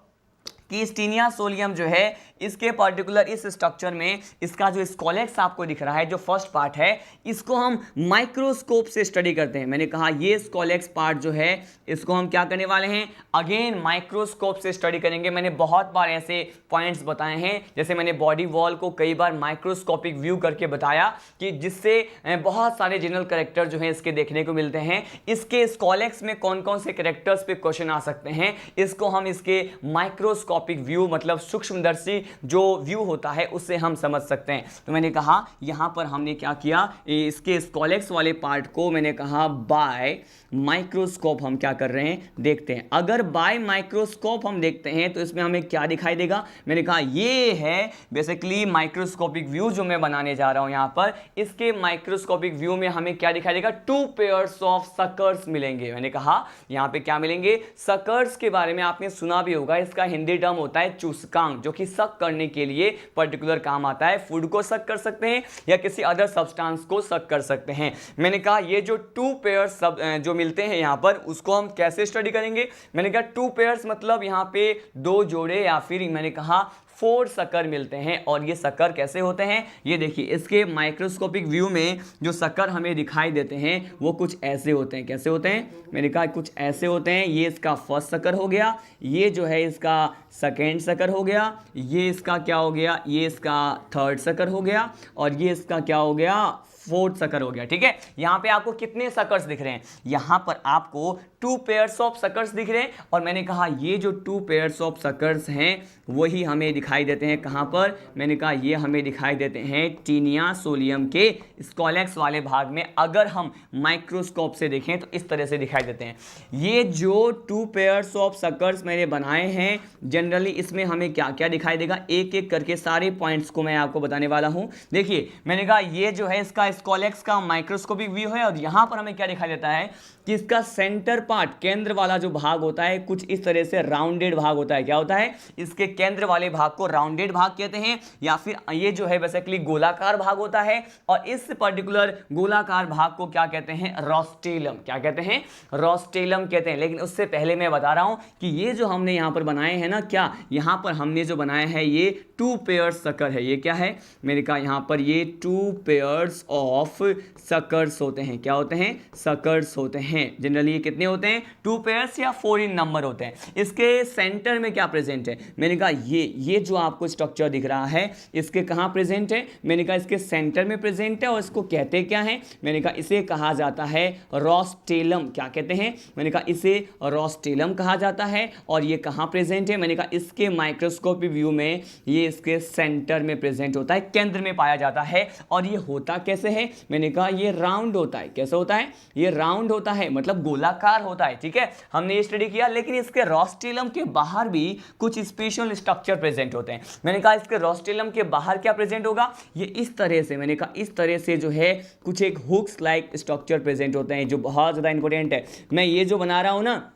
कि इस टीनिया सोलियम जो है इसके पर्टिकुलर इस स्ट्रक्चर में इसका जो स्कोलेक्स आपको दिख रहा है, जो फर्स्ट पार्ट है, इसको हम माइक्रोस्कोप से स्टडी करते हैं। मैंने कहा ये स्कोलेक्स पार्ट जो है इसको हम क्या करने वाले हैं, अगेन माइक्रोस्कोप से स्टडी करेंगे। मैंने बहुत बार ऐसे पॉइंट्स बताए हैं, जैसे मैंने बॉडी वॉल को कई बार माइक्रोस्कोपिक व्यू करके बताया कि जिससे बहुत सारे जनरल कैरेक्टर जो है इसके देखने को मिलते हैं। इसके स्कोलेक्स में कौन कौन से कैरेक्टर्स पे क्वेश्चन आ सकते हैं, इसको हम इसके माइक्रोस्कोपिक व्यू मतलब सूक्ष्मदर्शी जो व्यू होता है उससे हम समझ सकते हैं। तो मैंने कहा यहां पर हमने क्या किया, इसके स्कोलेक्स वाले पार्ट को मैंने कहा बाय माइक्रोस्कोप हम क्या कर रहे हैं, देखते हैं। अगर बाय माइक्रोस्कोप हम देखते हैं तो इसमें हमें क्या दिखाई देगा, मैंने कहा ये है बेसिकली माइक्रोस्कोपिक व्यू जो मैं बनाने जा रहा हूं यहां पर। इसके माइक्रोस्कोपिक व्यू में हमें क्या दिखाई देगा, 2 पेयर्स ऑफ सकर्स मिलेंगे। मैंने कहा यहां पे क्या मिलेंगे, सकर्स के बारे में आपने सुना भी होगा, इसका हिंदी टर्म होता है चूसकांग, जो कि सक करने के लिए पर्टिकुलर काम आता है। फूड को सक कर सकते हैं या किसी अदर सब्सटेंस को सक कर सकते हैं। मैंने कहा ये जो 2 पेयर्स जो मिलते हैं यहां पर, उसको हम कैसे स्टडी करेंगे। मैंने कहा 2 पेयर्स मतलब यहां पे 2 जोड़े या फिर मैंने कहा 4 सकर मिलते हैं। और ये सकर कैसे होते हैं, ये देखिए इसके माइक्रोस्कोपिक व्यू में जो सकर हमें दिखाई देते हैं वो कुछ ऐसे होते हैं। कैसे होते हैं, मैंने कहा कुछ ऐसे होते हैं। ये इसका फर्स्ट सकर हो गया, ये जो है इसका सेकेंड सकर हो गया, ये इसका क्या हो गया, ये इसका थर्ड सकर हो गया, और ये इसका क्या हो गया, 4th सकर हो गया। ठीक है, यहां पे आपको कितने सकर्स दिख रहे हैं, यहां पर आपको 2 पेयर्स ऑफ सकर्स दिख रहे हैं। और मैंने कहा ये जो 2 पेयर्स ऑफ सकर्स हैं वही हमें दिखाई देते हैं कहां पर, मैंने कहा ये हमें दिखाई देते हैं टीनिया सोलियम के स्कोलेक्स वाले भाग में। अगर हम माइक्रोस्कोप से देखें तो इस तरह से दिखाई देते हैं। ये जो 2 पेयर्स ऑफ सकर्स मैंने बनाए हैं, जनरली इसमें हमें क्या क्या दिखाई देगा, एक एक करके सारे पॉइंट्स को मैं आपको बताने वाला हूं। देखिए मैंने कहा ये जो है इसका स्कॉलेक्स का माइक्रोस्कोपिक व्यू है और यहाँ पर हमें क्या दिखाई देता है कि इसका सेंटर पार्ट, केंद्र वाला जो भाग होता है, कुछ इस तरह से राउंडेड भाग होता है। क्या होता है? इसके केंद्र वाले भाग को राउंडेड भाग कहते हैं, या फिर ये जो है बेसिकली गोलाकार भाग होता है। और इस पर्टिकुलर गोलाकार भाग को क्या कहते हैं? रोस्टेलम। क्या कहते हैं? रोस्टेलम कहते हैं। लेकिन उससे पहले मैं बता रहा हूं कि ये जो हमने यहां पर बनाए हैं ना, क्या यहां पर हमने जो बनाया है ये 2 पेयर्स सकर है। ये क्या है? मैंने कहा यहां पर ये 2 पेयर्स ऑफ सकर्स होते हैं। क्या होते हैं? सकर्स होते हैं। जनरली ये कितने होते हैं? 2 पेयर्स या 4 इन नंबर होते हैं। इसके सेंटर में क्या प्रेजेंट है? मैंने कहा ये जो आपको स्ट्रक्चर दिख रहा है, इसके कहां प्रेजेंट है? मैंने कहा इसके सेंटर में प्रेजेंट है। और इसको कहते क्या है? मैंने कहा इसे कहा जाता है रोस्टेलम। क्या कहते हैं? मैंने कहा इसे रोस्टेलम कहा जाता है। और ये कहां प्रेजेंट है? मैंने कहा इसके माइक्रोस्कोपिक व्यू में ये इसके सेंटर में प्रेजेंट होता है, केंद्र में पाया जाता है। और ये होता कैसे है? मैंने कहा ये राउंड होता है। कैसे होता है? ये राउंड होता है, मतलब गोलाकार होता है। ठीक है, हमने ये स्टडी किया। लेकिन इसके रोस्टेलम के बाहर भी कुछ स्पेशल स्ट्रक्चर प्रेजेंट होते हैं। मैंने कहा इसके रोस्टेलम के बाहर क्या प्रेजेंट होगा? ये इस तरह से, मैंने कहा इस तरह से जो है कुछ एक हुक्स लाइक स्ट्रक्चर प्रेजेंट होते हैं, जो बहुत ज़्यादा इंपॉर्टेंट है। मैं ये जो बना रहा हूं ना,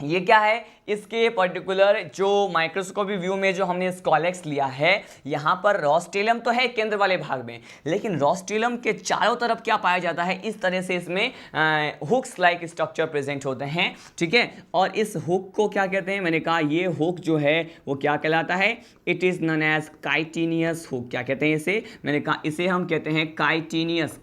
ये क्या है? इसके पर्टिकुलर जो माइक्रोस्कोपिक व्यू में जो हमने स्कॉलेक्स लिया है, यहाँ पर रोस्टेलम तो है केंद्र वाले भाग में, लेकिन रोस्टेलम के चारों तरफ क्या पाया जाता है? इस तरह से इसमें हुक्स लाइक स्ट्रक्चर प्रेजेंट होते हैं। ठीक है, और इस हुक को क्या कहते हैं? मैंने कहा ये हुक जो है वो क्या कहलाता है? It is known as chitinous hook. क्या कहते हैं इसे? मैंने कहा इसे हम कहते हैं काइटिनियस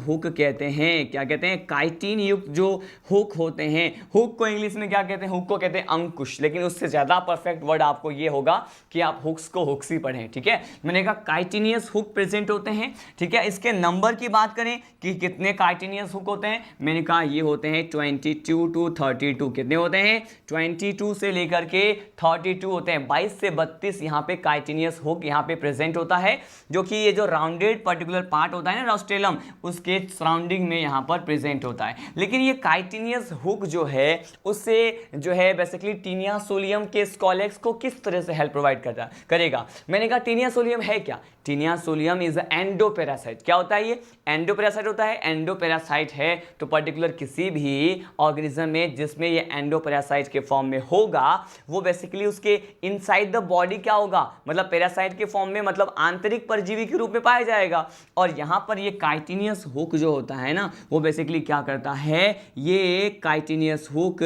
हुक कहते हैं। क्या कहते हैं? काइटिन युक्त जो हुक होते हैं। हुक को इंग्लिश में क्या कहते हैं? हुक को कहते हैं अंकुश। लेकिन उससे ज़्यादा परफेक्ट वर्ड आपको ये होगा कि आप हुक्स को हुक्स ही पढ़ें। ठीक है, मैंने कहा काइटिनियस हुक प्रेजेंट होते हैं। ठीक है, इसके नंबर की बात करें कि कितने काइटिनियस हुक होते हैं, मैंने कहा ये होते हैं 22 to 32। कितने होते हैं? 22 से लेकर के 32 होते हैं। 22 से 32 यहाँ पे काइटिनियस हुक यहाँ पे प्रेजेंट होता है, जो कि ये जो राउंडेड पर्टिकुलर पार्ट होता है ना रोस्टेलम, उसके सराउंडिंग में यहाँ पर प्रेजेंट होता है। लेकिन ये काइटिनियस हुक जो है उससे जो है बेसिकली टीनिया सोलियम के स्कॉलेक्स को किस तरह से हेल्प प्रोवाइड करेगा? मैंने कहा टीनिया सोलियम है क्या? Taenia solium is endoparasite. क्या होता है ये? एंडोपेरासाइट होता है। एंडोपेरासाइट है तो पर्टिकुलर किसी भी ऑर्गेनिज्म में जिसमें ये एंडोपेरासाइट के फॉर्म में होगा, वो बेसिकली उसके इनसाइड द बॉडी क्या होगा? मतलब पैरासाइट के फॉर्म में, मतलब आंतरिक परजीवी के रूप में पाया जाएगा। और यहाँ पर ये काइटिनियस हुक जो होता है ना, वो बेसिकली क्या करता है? ये काइटिनियस हुक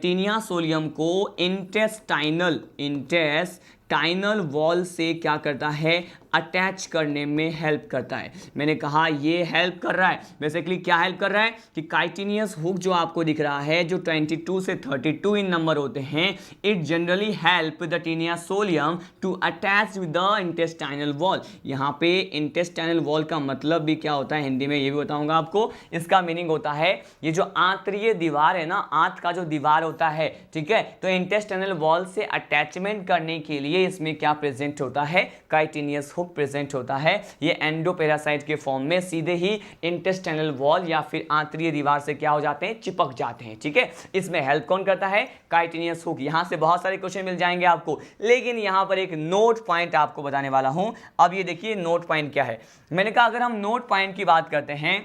टीनिया सोलियम को इंटेस्टाइनल वॉल से क्या करता है? अटैच करने में हेल्प करता है। मैंने कहा ये हेल्प कर रहा है। बेसिकली क्या हेल्प कर रहा है? कि काइटिनियस हुक जो आपको दिख रहा है, जो 22 से 32 इन नंबर होते हैं, it generally help the taenia solium to attach with the intestinal wall. यहाँ पे इंटेस्टाइनल वॉल का मतलब भी क्या होता है हिंदी में, ये भी बताऊंगा आपको। इसका मीनिंग होता है ये जो आंतरीय दीवार है ना, आंत का जो दीवार होता है, ठीक है, तो इंटेस्टाइनल वॉल से अटैचमेंट करने के लिए इसमें क्या प्रेजेंट होता है? काइटिनियस हुक प्रेजेंट होता है। ये एंडोपेरासाइट के फॉर्म में सीधे ही इंटेस्टाइनल वॉल या फिर आंतरीय दीवार से क्या हो जाते हैं? चिपक जाते हैं। ठीक है, इसमें हेल्प कौन करता है? Chitinous hook. यहां से बहुत सारे क्वेश्चन मिल जाएंगे आपको, लेकिन यहां पर एक नोट पॉइंट आपको बताने वाला हूं। अब ये देखिए नोट पॉइंट क्या है। मैंने कहा अगर हम नोट पॉइंट की बात करते हैं,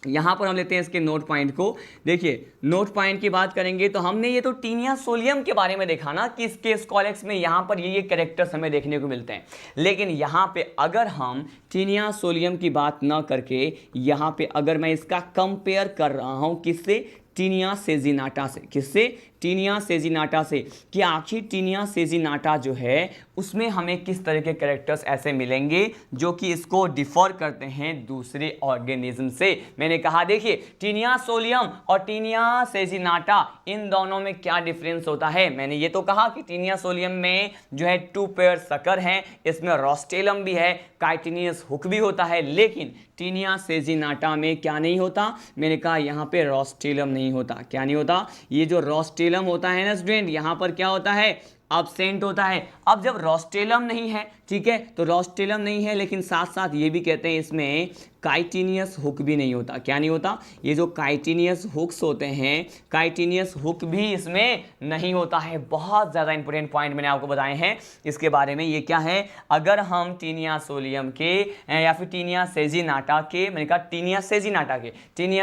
यहाँ पर हम लेते हैं इसके नोट पॉइंट को। देखिए नोट पॉइंट की बात करेंगे तो हमने ये तो टीनिया सोलियम के बारे में देखा ना कि इसके स्कॉलेक्स में यहाँ पर ये कैरेक्टर्स हमें देखने को मिलते हैं। लेकिन यहाँ पे अगर हम टीनिया सोलियम की बात ना करके यहाँ पे अगर मैं इसका कंपेयर कर रहा हूँ किससे? टीनिया सेजिनाटा से। किससे? टीनिया सेजिनाटा से। कि आखिर टीनिया सेजिनाटा जो है उसमें हमें किस तरह के कैरेक्टर्स ऐसे मिलेंगे जो कि इसको डिफर करते हैं दूसरे ऑर्गेनिज्म से। मैंने कहा देखिए टीनिया सोलियम और टीनिया सेजिनाटा, इन दोनों में क्या डिफरेंस होता है। मैंने ये तो कहा कि टीनिया सोलियम में जो है 2 पेयर सकर हैं, इसमें रोस्टेलम भी है, काइटिनियस हुक भी होता है, लेकिन टीनिया सेजिनाटा में क्या नहीं होता? मैंने कहा यहाँ पे रोस्टेलम नहीं होता। क्या नहीं होता? ये जो रोस्टेलम होता है ना स्टूडेंट, यहाँ पर क्या होता है? अब्सेंट होता है। अब जब रोस्टेलम नहीं है, ठीक है, तो रोस्टेलम नहीं है, लेकिन साथ साथ ये भी कहते हैं इसमें काइटिनियस हुक भी नहीं होता। क्या नहीं होता? ये जो काइटिनियस हुक्स होते हैं, काइटिनियस हुक भी इसमें नहीं होता है। बहुत ज़्यादा इंपॉर्टेंट पॉइंट मैंने आपको बताए हैं इसके बारे में। ये क्या है? अगर हम टीनिया सोलियम के या फिर टीनिया सेजिनाटा के, मैंने कहा टीनिया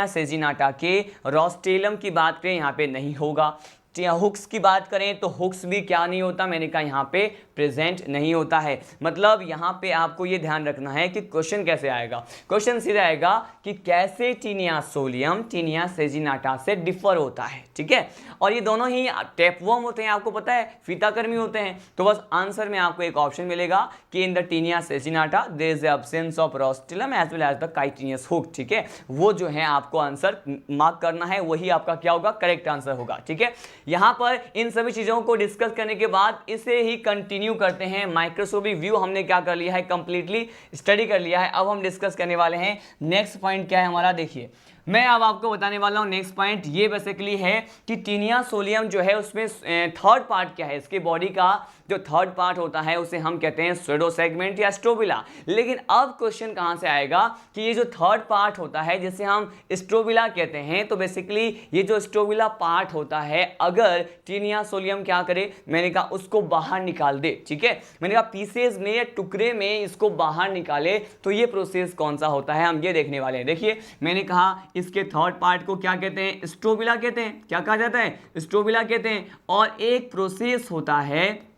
सेजिनाटा के रोस्टेलम की बात करें, यहाँ पे नहीं होगा। हुक्स की बात करें तो हुक्स भी क्या नहीं होता? मैंने कहा यहाँ पे प्रेजेंट नहीं होता है। मतलब यहाँ पे आपको ये ध्यान रखना है कि क्वेश्चन कैसे आएगा। क्वेश्चन सीधा आएगा कि कैसे टीनिया सोलियम टीनिया सेजिनाटा से डिफर होता है, ठीक है। और ये दोनों ही टेपवर्म होते हैं, आपको पता है, फीताकर्मी होते हैं। तो बस आंसर में आपको एक ऑप्शन मिलेगा कि in the taenia saginata there is the absence of rostellum as well as the chitinous hook, ठीक है। वो जो है आपको आंसर मार्क करना है, वही आपका क्या होगा? करेक्ट आंसर होगा, ठीक है। यहां पर इन सभी चीजों को डिस्कस करने के बाद इसे ही कंटिन्यू करते हैं। माइक्रोस्कोपिक व्यू हमने क्या कर लिया है? कंप्लीटली स्टडी कर लिया है। अब हम डिस्कस करने वाले हैं नेक्स्ट पॉइंट क्या है हमारा। देखिए, मैं अब आपको बताने वाला हूं नेक्स्ट पॉइंट। ये बेसिकली है कि टीनिया सोलियम जो है उसमें थर्ड पार्ट क्या है? इसके बॉडी का जो थर्ड पार्ट होता है उसे हम कहते हैं स्यूडो सेगमेंट या स्ट्रोबिला। लेकिन अब क्वेश्चन कहां से आएगा कि ये जो थर्ड पार्ट होता है जिसे हम स्ट्रोबिला कहते हैं, तो बेसिकली ये जो स्ट्रोबिला पार्ट होता है, अगर टीनिया सोलियम क्या करे? मैंने कहा उसको बाहर निकाल दे, ठीक है। मैंने कहा पीसेज में या टुकड़े में इसको बाहर निकाले, तो ये प्रोसेस कौन सा होता है, हम ये देखने वाले हैं। देखिए, मैंने कहा इसके थर्ड पार्ट को क्या कहते हैं? स्ट्रोबिला कहते हैं। क्या कहा जाता है? स्ट्रोबिला कहते हैं। और एक प्रोसेस होता है,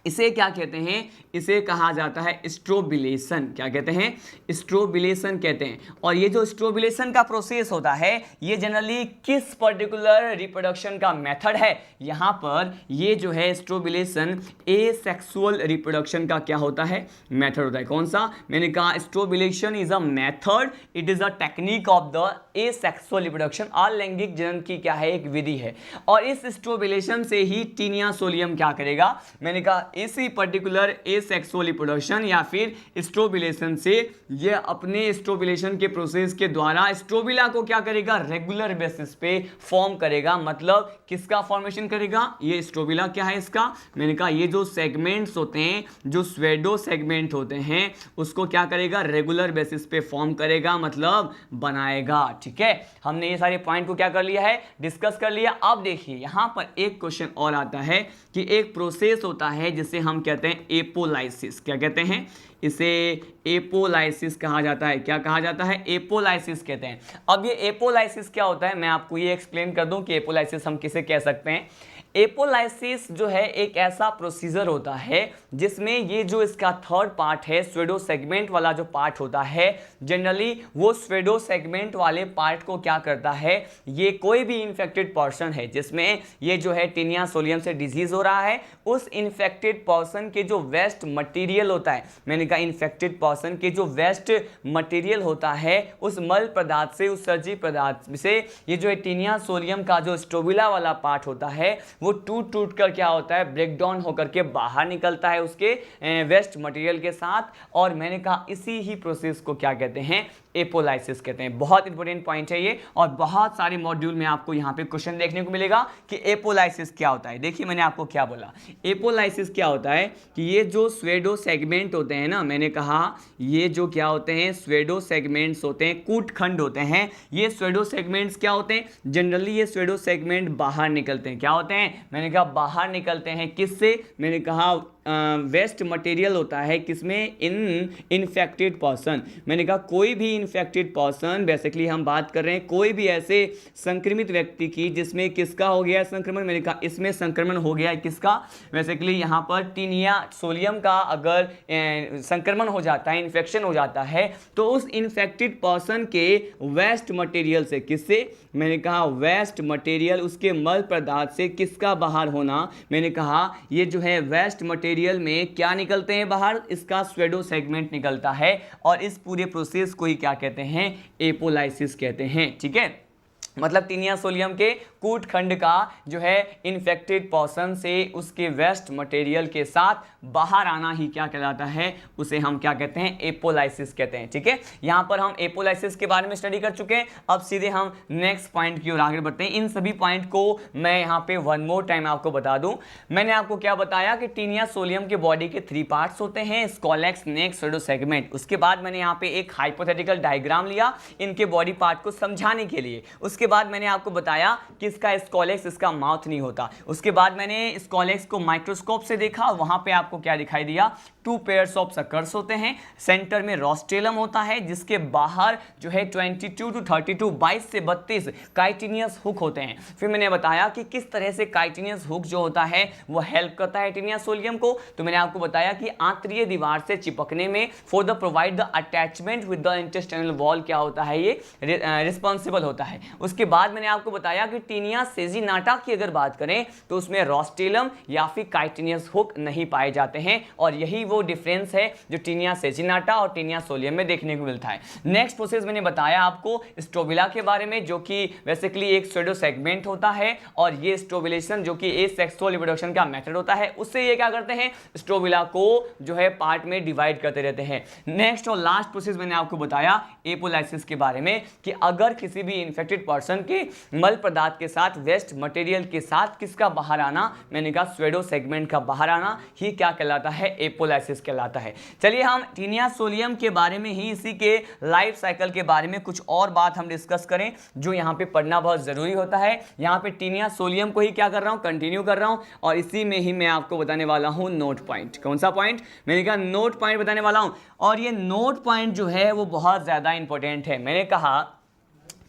इसे क्या कहते हैं? इसे कहा जाता है स्ट्रोबिलेशन। क्या कहते हैं? स्ट्रोबिलेशन कहते हैं। और ये जो स्ट्रोबिलेशन का प्रोसेस होता है, ये जनरली किस पर्टिकुलर रिप्रोडक्शन का मेथड है? यहाँ पर ये जो है स्ट्रोबिलेशन एसेक्सुअल रिप्रोडक्शन का क्या होता है? मेथड होता है। कौन सा? मैंने कहा strobilation is a method, it is a technique of the asexual reproduction. अलैंगिक जनन की क्या है? एक विधि है। और इस स्ट्रोबिलेशन से ही टीनिया सोलियम क्या करेगा? मैंने कहा इसी पर्टिकुलर एसेक्सुअल रिप्रोडक्शन या फिर स्ट्रोबिलेशन से ये अपने स्ट्रोबिलेशन के प्रोसेस के द्वारा स्ट्रोबिला को क्या करेगा? रेगुलर बेसिस पे फॉर्म करेगा। मतलब किसका फॉर्मेशन करेगा? ये स्ट्रोबिला क्या है इसका? मैंने कहा ये जो सेगमेंट्स होते हैं, जो स्वेडो सेगमेंट होते हैं, उसको क्या करेगा? रेगुलर बेसिस पे फॉर्म करेगा, मतलब बनाएगा, ठीक है। हमने ये सारे पॉइंट को क्या कर लिया है? डिस्कस कर लिया। अब देखिए यहां पर एक क्वेश्चन और आता है कि एक प्रोसेस होता है जिसे हम कहते हैं एपोलाइसिस। क्या कहते हैं? इसे एपोलाइसिस कहा जाता है। क्या कहा जाता है? एपोलाइसिस कहते हैं। अब ये एपोलाइसिस क्या होता है, मैं आपको ये एक्सप्लेन कर दूं कि एपोलाइसिस हम किसे कह सकते हैं। एपोलाइसिस जो है एक ऐसा प्रोसीजर होता है जिसमें ये जो इसका थर्ड पार्ट है, स्वेडो सेगमेंट वाला जो पार्ट होता है, जनरली वो स्वेडो सेगमेंट वाले पार्ट को क्या करता है? ये कोई भी इन्फेक्टेड पर्सन है जिसमें ये जो है टीनिया सोलियम से डिजीज हो रहा है, उस इन्फेक्टेड पर्सन के जो वेस्ट मटेरियल होता है, मैंने कहा इन्फेक्टेड पर्सन के जो वेस्ट मटेरियल होता है, उस मल पदार्थ से, उस सर्जी पदार्थ से ये जो है टीनिया सोलियम का जो स्ट्रोबिला वाला पार्ट होता है, वो टूट टूट कर क्या होता है? ब्रेक डाउन होकर के बाहर निकलता है उसके वेस्ट मटेरियल के साथ। और मैंने कहा इसी ही प्रोसेस को क्या कहते हैं? एपोलाइसिस कहते हैं। बहुत इंपॉर्टेंट पॉइंट है ये, और बहुत सारे मॉड्यूल में आपको यहाँ पे क्वेश्चन देखने को मिलेगा कि एपोलाइसिस क्या होता है। देखिए मैंने आपको क्या बोला, एपोलाइसिस क्या होता है कि ये जो स्वेडो सेगमेंट होते हैं ना, मैंने कहा ये जो क्या होते हैं? स्वेडो सेगमेंट्स होते हैं, कूटखंड होते हैं। ये स्वेडो सेगमेंट्स क्या होते हैं? जनरली ये स्वेडो सेगमेंट बाहर निकलते हैं। क्या होते हैं? मैंने कहा बाहर निकलते हैं किससे? मैंने कहा वेस्ट मटेरियल होता है किसमें? Infected person. मैंने कहा कोई भी इन्फेक्टेड पर्सन, बेसिकली हम बात कर रहे हैं कोई भी ऐसे संक्रमित व्यक्ति की जिसमें किसका हो गया संक्रमण। मैंने कहा इसमें संक्रमण हो गया है किसका? बेसिकली यहाँ पर टीनिया सोलियम का अगर संक्रमण हो जाता है, इन्फेक्शन हो जाता है, तो उस इन्फेक्टेड पर्सन के वेस्ट मटेरियल से, किससे? मैंने कहा वेस्ट मटेरियल, उसके मल पदार्थ से किसका बाहर होना? मैंने कहा ये जो है वेस्ट मटेरियल में क्या निकलते हैं बाहर? इसका स्वेडो सेगमेंट निकलता है। और इस पूरे प्रोसेस को ही क्या कहते हैं? एपोलाइसिस कहते हैं, ठीक है। मतलब टीनिया सोलियम के कूट खंड का जो है इन्फेक्टेड पर्सन से उसके वेस्ट मटेरियल के साथ बाहर आना ही क्या कहलाता है, उसे हम क्या कहते हैं, एपोलाइसिस कहते हैं। ठीक है, यहां पर हम एपोलाइसिस के बारे में स्टडी कर चुके हैं। अब सीधे हम नेक्स्ट पॉइंट की ओर आगे बढ़ते हैं। इन सभी पॉइंट को मैं यहां पे वन मोर टाइम आपको बता दूं। मैंने आपको क्या बताया कि टीनिया सोलियम के बॉडी के 3 पार्ट्स होते हैं, स्कॉलेक्स, नेक, स्यूडो सेगमेंट। उसके बाद मैंने यहां पे एक हाइपोथेटिकल डायग्राम लिया इनके बॉडी पार्ट को समझाने के लिए। उसके बाद मैंने आपको बताया कि इसका स्कॉलेक्स, इसका माउथ नहीं होता। उसके बाद मैंने स्कॉलेक्स को माइक्रोस्कोप से देखा, वहां पे आपको क्या दिखाई दिया, 2 पेयर्स ऑफ सकर्स होते हैं, सेंटर में रोस्टेलम होता है जिसके बाहर जो है 22 टू 32, 22 से 32 काइटिनियस हुक होते हैं। फिर मैंने बताया कि किस तरह से काइटिनियस हुक जो होता है वो हेल्प करता है टीनिया सोलियम को। तो मैंने आपको बताया कि आंतरीय दीवार से चिपकने में for the provide the attachment with the intestinal wall क्या होता है, ये रिस्पॉन्सिबल होता है। उसके बाद मैंने आपको बताया कि टीनिया सेजिनाटा की अगर बात करें तो उसमें रोस्टेलम या फिर काइटिनियस हुक नहीं पाए जाते हैं, और यही वो डिफरेंस है जो टीनिया सेजिनाटा और टीनिया सोलियम में देखने को मिलता है। नेक्स्ट प्रोसेस मैंने बताया आपको स्ट्रोबिला के बारे में, जो कि बेसिकली एक स्यूडो सेगमेंट होता है, और ये स्ट्रोबिलेशन जो कि एसेक्सुअल रिप्रोडक्शन का मेथड होता है, उससे ये क्या करते हैं, स्ट्रोबिला को जो है पार्ट में डिवाइड करते रहते हैं। नेक्स्ट और लास्ट प्रोसेस मैंने आपको बताया एपोलाइसिस के बारे में कि अगर किसी भी इन्फेक्टेड पर्सन के मल पदार्थ के साथ, वेस्ट मटेरियल के साथ किसका बाहर आना, मैंने कहा स्यूडो सेगमेंट का बाहर आना ही क्या कहलाता है, एपोलाइसिस कहलाता है। चलिए हम टीनिया सोलियम के बारे में ही, इसी के लाइफ साइकिल के बारे में कुछ और बात हम डिस्कस करें जो यहाँ पे पढ़ना बहुत जरूरी होता है। यहाँ पे टीनिया सोलियम को ही क्या कर रहा हूँ, कंटिन्यू कर रहा हूँ, और इसी में ही मैं आपको बताने वाला हूँ नोट पॉइंट। कौन सा पॉइंट, मैंने कहा नोट पॉइंट बताने वाला हूँ, और ये नोट पॉइंट जो है वो बहुत ज्यादा इंपॉर्टेंट है। मैंने कहा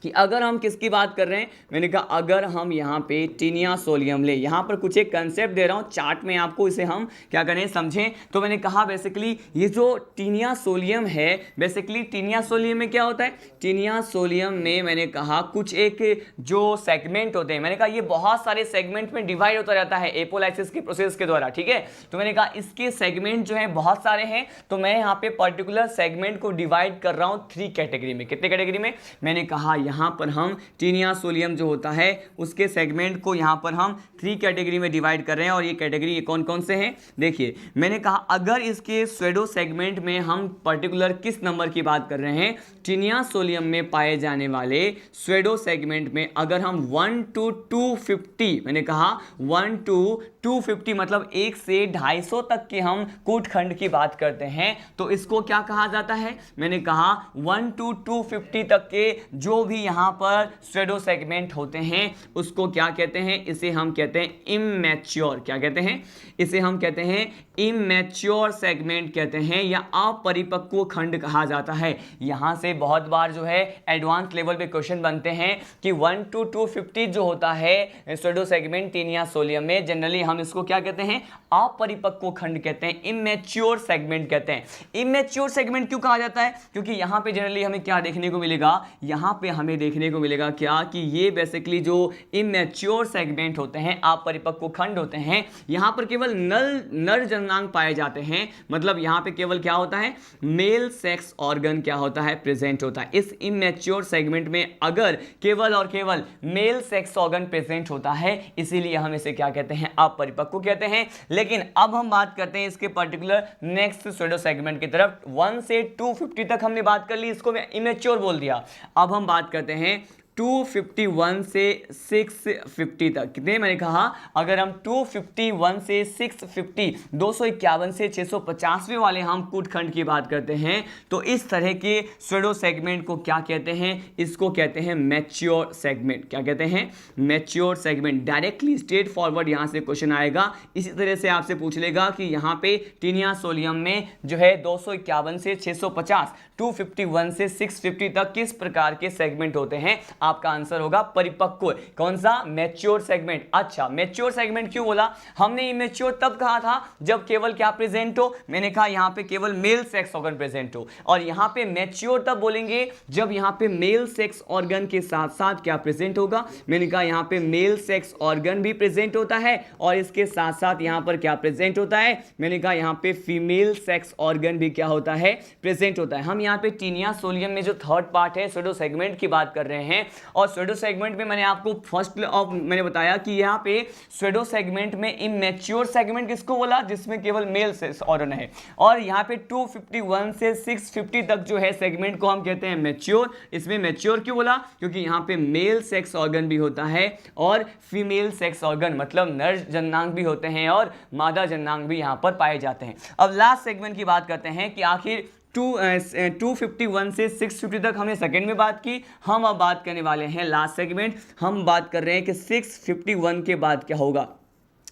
कि अगर हम किसकी बात कर रहे हैं, मैंने कहा अगर हम यहाँ पे टीनिया सोलियम ले, यहाँ पर कुछ एक कंसेप्ट दे रहा हूँ चार्ट में आपको, इसे हम क्या करें, समझें। तो मैंने कहा बेसिकली ये जो टीनिया सोलियम है, बेसिकली टीनिया सोलियम में क्या होता है, टीनिया सोलियम में मैंने कहा कुछ एक जो सेगमेंट होते हैं, मैंने कहा ये बहुत सारे सेगमेंट में डिवाइड होता रहता है एपोलाइसिस के प्रोसेस के द्वारा। ठीक है, तो मैंने कहा इसके सेगमेंट जो है बहुत सारे हैं, तो मैं यहाँ पे पर्टिकुलर सेगमेंट को डिवाइड कर रहा हूँ 3 कैटेगरी में। कितने कैटेगरी में, मैंने कहा यहाँ पर हम टीनिया सोलियम जो होता है उसके सेगमेंट को यहाँ पर हम 3 कैटेगरी में डिवाइड कर रहे हैं, और ये कैटेगरी कौन कौन से हैं, देखिए मैंने कहा अगर इसके स्यूडो सेगमेंट में हम पर्टिकुलर किस नंबर की बात कर रहे हैं, टीनिया सोलियम में पाए जाने वाले स्यूडो सेगमेंट में अगर हम 1 to 250, मैंने कहा 1 to 250 मतलब 1 से 250 तक के हम कूटखंड की बात करते हैं, तो इसको क्या कहा जाता है, मैंने कहा 1 to 250 तक के जो भी यहाँ पर स्यूडो सेगमेंट होते हैं उसको क्या कहते हैं, इसे हम कहते हैं इमैच्योर। क्या कहते हैं, इसे हम कहते हैं इमैच्योर सेगमेंट कहते हैं, या अपरिपक्व खंड कहा जाता है। यहां से बहुत बार जो है एडवांस लेवल पे क्वेश्चन बनते हैं कि 1 to 250 जो होता है स्यूडो सेगमेंट टीनिया सोलियम में, जनरली हम इसको क्या कहते हैं, अपरिपक्व खंड कहते हैं, इमैच्योर सेगमेंट कहते हैं। इमैच्योर सेगमेंट क्यों कहा जाता है, क्योंकि यहां पे जनरली हमें क्या देखने को मिलेगा, यहां पे हमें देखने को मिलेगा क्या, कि ये बेसिकली जो इमैच्योर सेगमेंट होते हैं, अपरिपक्व खंड होते हैं, यहां पर केवल नर जननांग पाए जाते हैं, मतलब यहां पे केवल क्या होता है, मेल सेक्स ऑर्गन क्या होता है, प्रेजेंट होता है। इस इमैच्योर सेगमेंट में अगर केवल और केवल मेल सेक्स ऑर्गन प्रेजेंट होता है, इसीलिए हम इसे क्या कहते हैं, अपरिपक्व कहते हैं। लेकिन अब हम बात करते हैं इसके पर्टिकुलर नेक्स्ट स्यूडो सेगमेंट की तरफ। 1 से 250 तक हमने बात कर ली, इसको मैं इमैच्योर बोल दिया। अब हम बात करते हैं 251 से 650 तक। कितने, मैंने कहा अगर हम 251 से 650 251 से 650वें वाले हम कूटखंड की बात करते हैं, तो इस तरह के स्यूडो सेगमेंट को क्या कहते हैं, इसको कहते हैं मैच्योर सेगमेंट। क्या कहते हैं, mature segment. Directly straight forward यहां से क्वेश्चन आएगा, इसी तरह से आपसे पूछ लेगा कि यहां पे टीनिया सोलियम में जो है 251 से 650, 251 से 650 तक किस प्रकार के सेगमेंट होते हैं, आपका आंसर होगा परिपक्व। कौन सा, मैच्योर सेगमेंट। अच्छा, मैच्योर सेगमेंट क्यों बोला, हमने इमैच्योर तब कहा था जब केवल क्या प्रेजेंट हो, मैंने कहा यहां पे केवल मेल सेक्स ऑर्गन प्रेजेंट हो, और यहां पे मैच्योर तब बोलेंगे जब यहां पे मेल सेक्स ऑर्गन के साथ साथ क्या प्रेजेंट होगा, मैंने कहा यहां पे मेल सेक्स ऑर्गन भी प्रेजेंट होता है, और इसके साथ साथ यहां पर क्या प्रेजेंट होता है, मैंने कहा यहां पे फीमेल सेक्स ऑर्गन भी क्या होता है, प्रेजेंट होता है। हम यहां पे टीनिया सोलियम में जो थर्ड पार्ट है स्यूडो सेगमेंट की बात कर रहे हैं, और स्यूडो सेगमेंट में मैंने आपको फर्स्ट ऑफ मैंने बताया कि यहाँ पे स्यूडो सेगमेंट में इमेच्योर सेगमेंट किसको बोला, जिसमें केवल मेल सेक्स ऑर्गन है। और यहाँ पे 251 से 650 तक जो है सेगमेंट को हम कहते हैं मैच्योर। इसमें मैच्योर क्यों बोला, क्योंकि यहाँ पे मेल सेक्स ऑर्गन भी होता है और फीमेल सेक्स ऑर्गन, मतलब नर जननांग भी होते हैं और मादा जननांग भी यहाँ पर पाए जाते हैं। अब लास्ट सेगमेंट की बात करते हैं कि आखिर 251 से 650 तक हमने सेकंड में बात की। हम अब बात करने वाले हैं लास्ट सेगमेंट, हम बात कर रहे हैं कि 651 के बाद क्या होगा।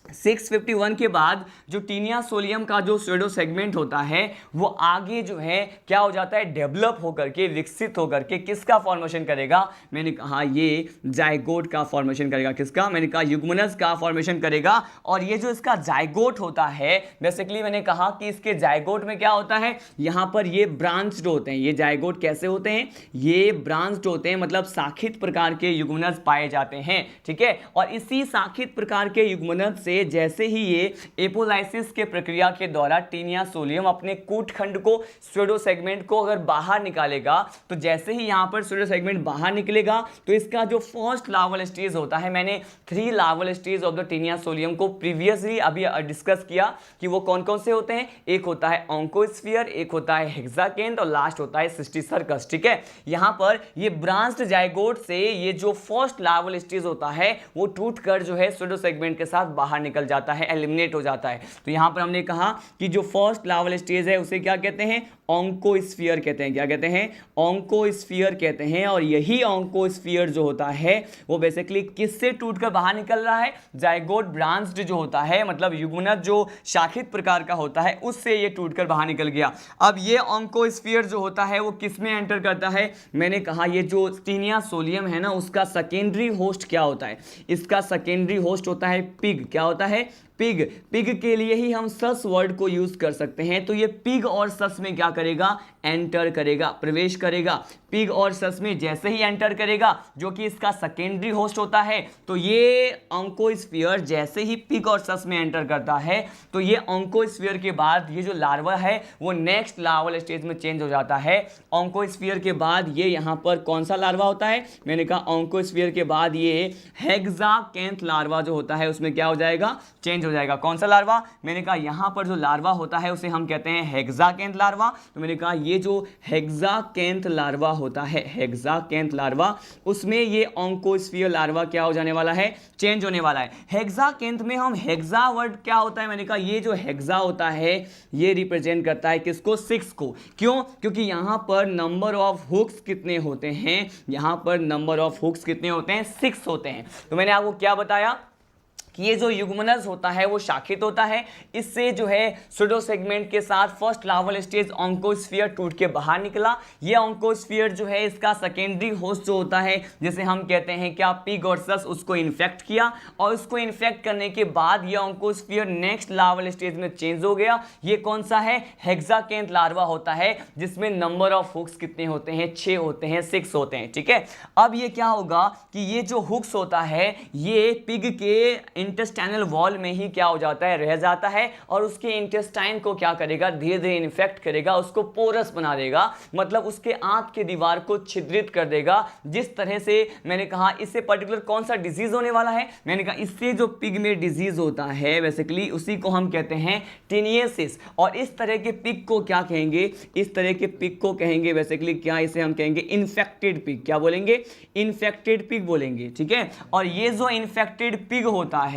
651 के बाद जो टीनिया सोलियम का जो स्यूडो सेगमेंट होता है वो आगे जो है क्या हो जाता है, डेवलप होकर के, विकसित होकर के किसका फॉर्मेशन करेगा, मैंने कहा ये जाइगोट का फॉर्मेशन करेगा। किसका, मैंने कहा युग्मनज का फॉर्मेशन करेगा। और ये जो इसका जाइगोट होता है, बेसिकली मैंने कहा कि इसके जाइगोट में क्या होता है, यहाँ पर ये ब्रांच्ड होते हैं। ये जाइगोट कैसे होते हैं, ये ब्रांच्ड होते हैं, मतलब शाखित प्रकार के युग्मनज पाए जाते हैं, ठीक है। और इसी शाखित प्रकार के युग्मनज से जैसे ही ये एपोलाइसिस के प्रक्रिया के द्वारा टीनिया सोलियम अपने कूटखंड को, स्यूडो सेगमेंट को अगर बाहर निकालेगा, तो जैसे ही यहां पर स्यूडो सेगमेंट बाहर निकलेगा तो इसका जो फर्स्ट लार्वल स्टेज होता है, मैंने 3 larval stage of the taenia solium को प्रीवियसली अभी डिस्कस किया कि वो कौन कौन से होते हैं। एक होता है ऑन्कोस्फीयर, एक होता है हेक्साकेंथ और लास्ट होता है सिस्टिसर्कस, ठीक है। यहां पर ये ब्रांच्ड जाइगोट से ये जो फर्स्ट लार्वल स्टेज होता है वो टूटकर जो है स्यूडो सेगमेंट के साथ बाहर निकल जाता है, एलिमिनेट हो जाता है। तो यहां पर हमने कहा कि जो फर्स्ट लार्वल स्टेज है उसे क्या कहते हैं, ऑन्कोस्फीयर कहते हैं। क्या कहते हैं, ऑन्कोस्फीयर कहते हैं। और यही ऑन्कोस्फीयर जो होता है वो बेसिकली किससे टूटकर बाहर निकल रहा है, जाइगोट ब्रांच्ड जो होता है, मतलब युग्मनज जो शाखित प्रकार का होता है उससे ये टूटकर बाहर निकल गया। अब ये ऑन्कोस्फीयर जो होता है वो किस में एंटर करता है, मैंने कहा ये जो टीनिया सोलियम है ना उसका सेकेंडरी होस्ट क्या होता है, इसका सेकेंडरी होस्ट होता है पिग। क्या होता है, पिग। पिग के लिए ही हम सस वर्ड को यूज कर सकते हैं। तो ये पिग और सस में क्या करेगा, एंटर करेगा, प्रवेश करेगा। पिग और सस में जैसे ही एंटर करेगा, जो कि इसका सेकेंडरी होस्ट होता है, तो ये ऑन्कोस्फीयर जैसे ही पिग और सस में एंटर करता है तो ये ऑन्कोस्फीयर के बाद ये जो लार्वा है वो नेक्स्ट लार्वल स्टेज में चेंज हो जाता है। ऑन्कोस्फीयर के बाद ये यहाँ पर कौन सा लार्वा होता है, मैंने कहा ऑन्कोस्फीयर के बाद ये हेक्साकेंथ लार्वा जो होता है उसमें क्या हो जाएगा, चेंज हो जाएगा। कौन सा लार्वा, मैंने कहा यहां पर जो लार्वा होता है उसे हम कहते हैं हेक्साकेंथ लार्वा। तो मैंने कहा ये जो हेक्साकेंथ लार्वा होता है, हेक्साकेंथ लार्वा, उसमें ये ऑन्कोस्फीयर लार्वा क्या हो जाने वाला है, चेंज होने वाला है। हेक्साकेंथ में हम हेक्सा वर्ड क्या होता है, मैंने कहा ये जो हेक्सा होता है ये रिप्रेजेंट करता है किसको, 6 को। क्यों, क्योंकि यहां पर नंबर ऑफ हुक्स कितने होते हैं, यहां पर नंबर ऑफ हुक्स कितने होते हैं, 6 होते हैं। तो मैंने आपको क्या बताया कि ये जो युग्मनज होता है वो शाखित होता है। इससे जो है स्यूडो सेगमेंट के साथ फर्स्ट लार्वल स्टेज ऑन्कोस्फीयर टूट के बाहर निकला। ये ऑन्कोस्फीयर जो है इसका सेकेंडरी होस्ट जो होता है, जैसे हम कहते हैं क्या, पिग और सस, उसको इन्फेक्ट किया। और उसको इन्फेक्ट करने के बाद ये ऑन्कोस्फीयर नेक्स्ट लार्वल स्टेज में चेंज हो गया। ये कौन सा है, हेक्साकेंथ लार्वा होता है, जिसमें नंबर ऑफ हुक्स कितने होते हैं, 6 होते हैं, 6 होते हैं, ठीक है। अब ये क्या होगा कि ये जो हुक्स होता है ये पिग के इंटेस्टाइनल वॉल में ही क्या हो जाता है, रह जाता है। और उसके इंटेस्टाइन को क्या करेगा, धीरे धीरे इन्फेक्ट करेगा, उसको पोरस बना देगा, मतलब उसके आंत के दीवार को छिद्रित कर देगा। जिस तरह से मैंने कहा इससे पर्टिकुलर कौन सा डिजीज होने वाला है, मैंने कहा इससे जो पिग में डिजीज होता है बेसिकली उसी को हम कहते हैं टीनियसिस। और इस तरह के पिग को क्या कहेंगे, इस तरह के पिग को कहेंगे बेसिकली क्या, इसे हम कहेंगे इन्फेक्टेड पिग। क्या बोलेंगे, इन्फेक्टेड पिग बोलेंगे, ठीक है। और ये जो इन्फेक्टेड पिग होता है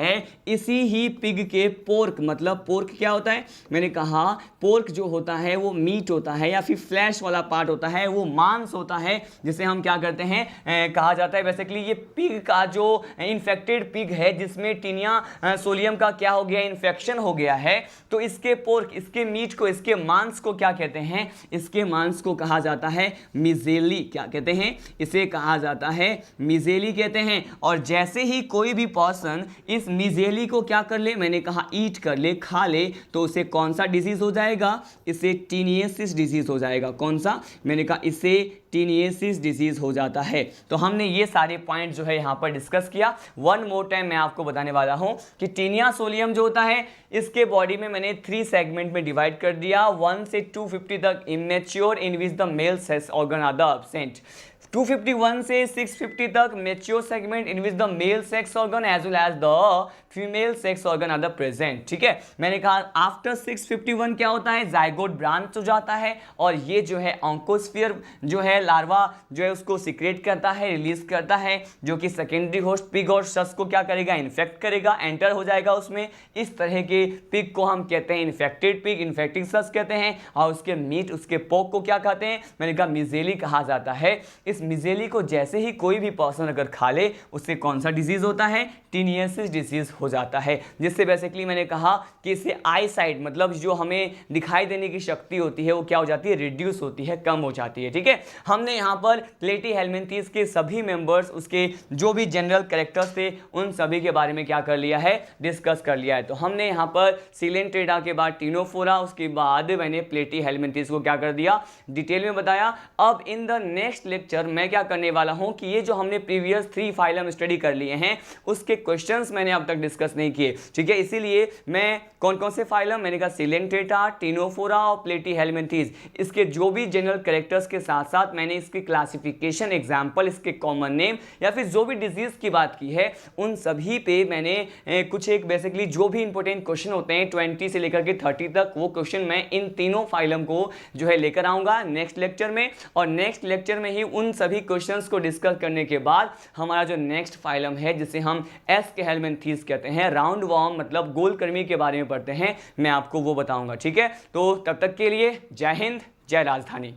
इसी ही पिग के पोर्क, मतलब पोर्क क्या होता है, मैंने कहा पोर्क जो होता है वो मीट होता है या फिर फ्लैश वाला पार्ट होता है, वो मांस होता है, जिसे हम क्या करते हैं, कहा जाता है बेसिकली ये पिग का जो इन्फेक्टेड पिग है जिसमें टीनिया सोलियम का क्या हो गया, इन्फेक्शन हो गया है, तो इसके पोर्क, इसके मीट को, इसके मांस को क्या कहते हैं, इसके मांस को कहा जाता है मिजेली। क्या कहते हैं, इसे कहा जाता है मिजेली कहते हैं। और जैसे ही कोई भी पर्सन इस मिजेली को क्या कर ले, मैंने कहा ईट कर ले, खा ले, तो उसे कौन सा डिजीज हो जाएगा, इसे टीनियसिस डिजीज हो जाएगा। कौन सा, मैंने कहा इसे टीनियसिस डिजीज हो जाता है। तो हमने ये सारे पॉइंट जो है यहाँ पर डिस्कस किया। वन मोर टाइम मैं आपको बताने वाला हूँ कि टीनिया सोलियम जो होता है इसके बॉडी में मैंने 3 सेगमेंट में डिवाइड कर दिया, 1 से 250 तक immature in which the male sex organ are the absent. 251 से 650 तक mature segment in which the male sex organ as well as the female sex organ are the present. ठीक है, मैंने कहा आफ्टर 651 क्या होता है, जाइगोट ब्रांच हो जाता है और ये जो है ऑन्कोस्फीयर जो है लार्वा जो है उसको सिक्रेट करता है, रिलीज करता है, जो कि सेकेंडरी होस्ट पिग और सस को क्या करेगा, इन्फेक्ट करेगा, एंटर हो जाएगा उसमें। इस तरह के पिग को हम कहते हैं इन्फेक्टेड पिग, इन्फेक्टिंग सस कहते हैं, और उसके मीट उसके पोक को क्या कहते हैं, मैंने कहा मिजेली कहा जाता है। इस मिजेली को जैसे ही कोई भी पर्सन अगर खा ले उससे कौन सा डिजीज होता है, टीनियसिस डिजीज हो जाता है, जिससे बेसिकली मैंने कहा कि इससे आई साइट मतलब जो हमें दिखाई देने की शक्ति होती है वो क्या हो जाती है, रिड्यूस होती है, कम हो जाती है। ठीक है, हमने यहाँ पर प्लेटी हेलमिंथीज के सभी मेंबर्स, उसके जो भी जनरल कैरेक्टर्स थे उन सभी के बारे में क्या कर लिया है, डिस्कस कर लिया है। तो हमने यहाँ पर सिलेंट्रेटा के बाद टिनोफोरा, उसके बाद मैंने प्लेटी हेलमिंथीज को क्या कर दिया, डिटेल में बताया। अब इन द नेक्स्ट लेक्चर मैं क्या करने वाला हूँ कि ये जो हमने प्रीवियस 3 फाइलम स्टडी कर लिए हैं उसके क्वेश्चंस मैंने अब तक डिस्कस नहीं किए। ठीक है, इसीलिए मैं कौन कौन से फाइलम, मैंने कहा सिलेंट्रेटा, टिनोफोरा और प्लेटी हेलमिंथीज, इसके जो भी जनरल कैरेक्टर्स के साथ साथ मैंने इसकी क्लासिफिकेशन, एग्जाम्पल, इसके कॉमन नेम या फिर जो भी डिजीज की बात की है उन सभी पे मैंने कुछ एक बेसिकली जो भी इंपॉर्टेंट क्वेश्चन होते हैं 20 से लेकर के 30 तक, वो क्वेश्चन मैं इन तीनों फाइलम को जो है लेकर आऊंगा नेक्स्ट लेक्चर में। और नेक्स्ट लेक्चर में ही उन सभी क्वेश्चंस को डिस्कस करने के बाद हमारा जो नेक्स्ट फाइलम है जिसे हम एस के हेलमिंथीज कहते हैं, राउंड वॉर्म मतलब गोलकृमी के बारे में पढ़ते हैं, मैं आपको वो बताऊंगा। ठीक है, तो तब तक के लिए जय हिंद, जय राजधानी।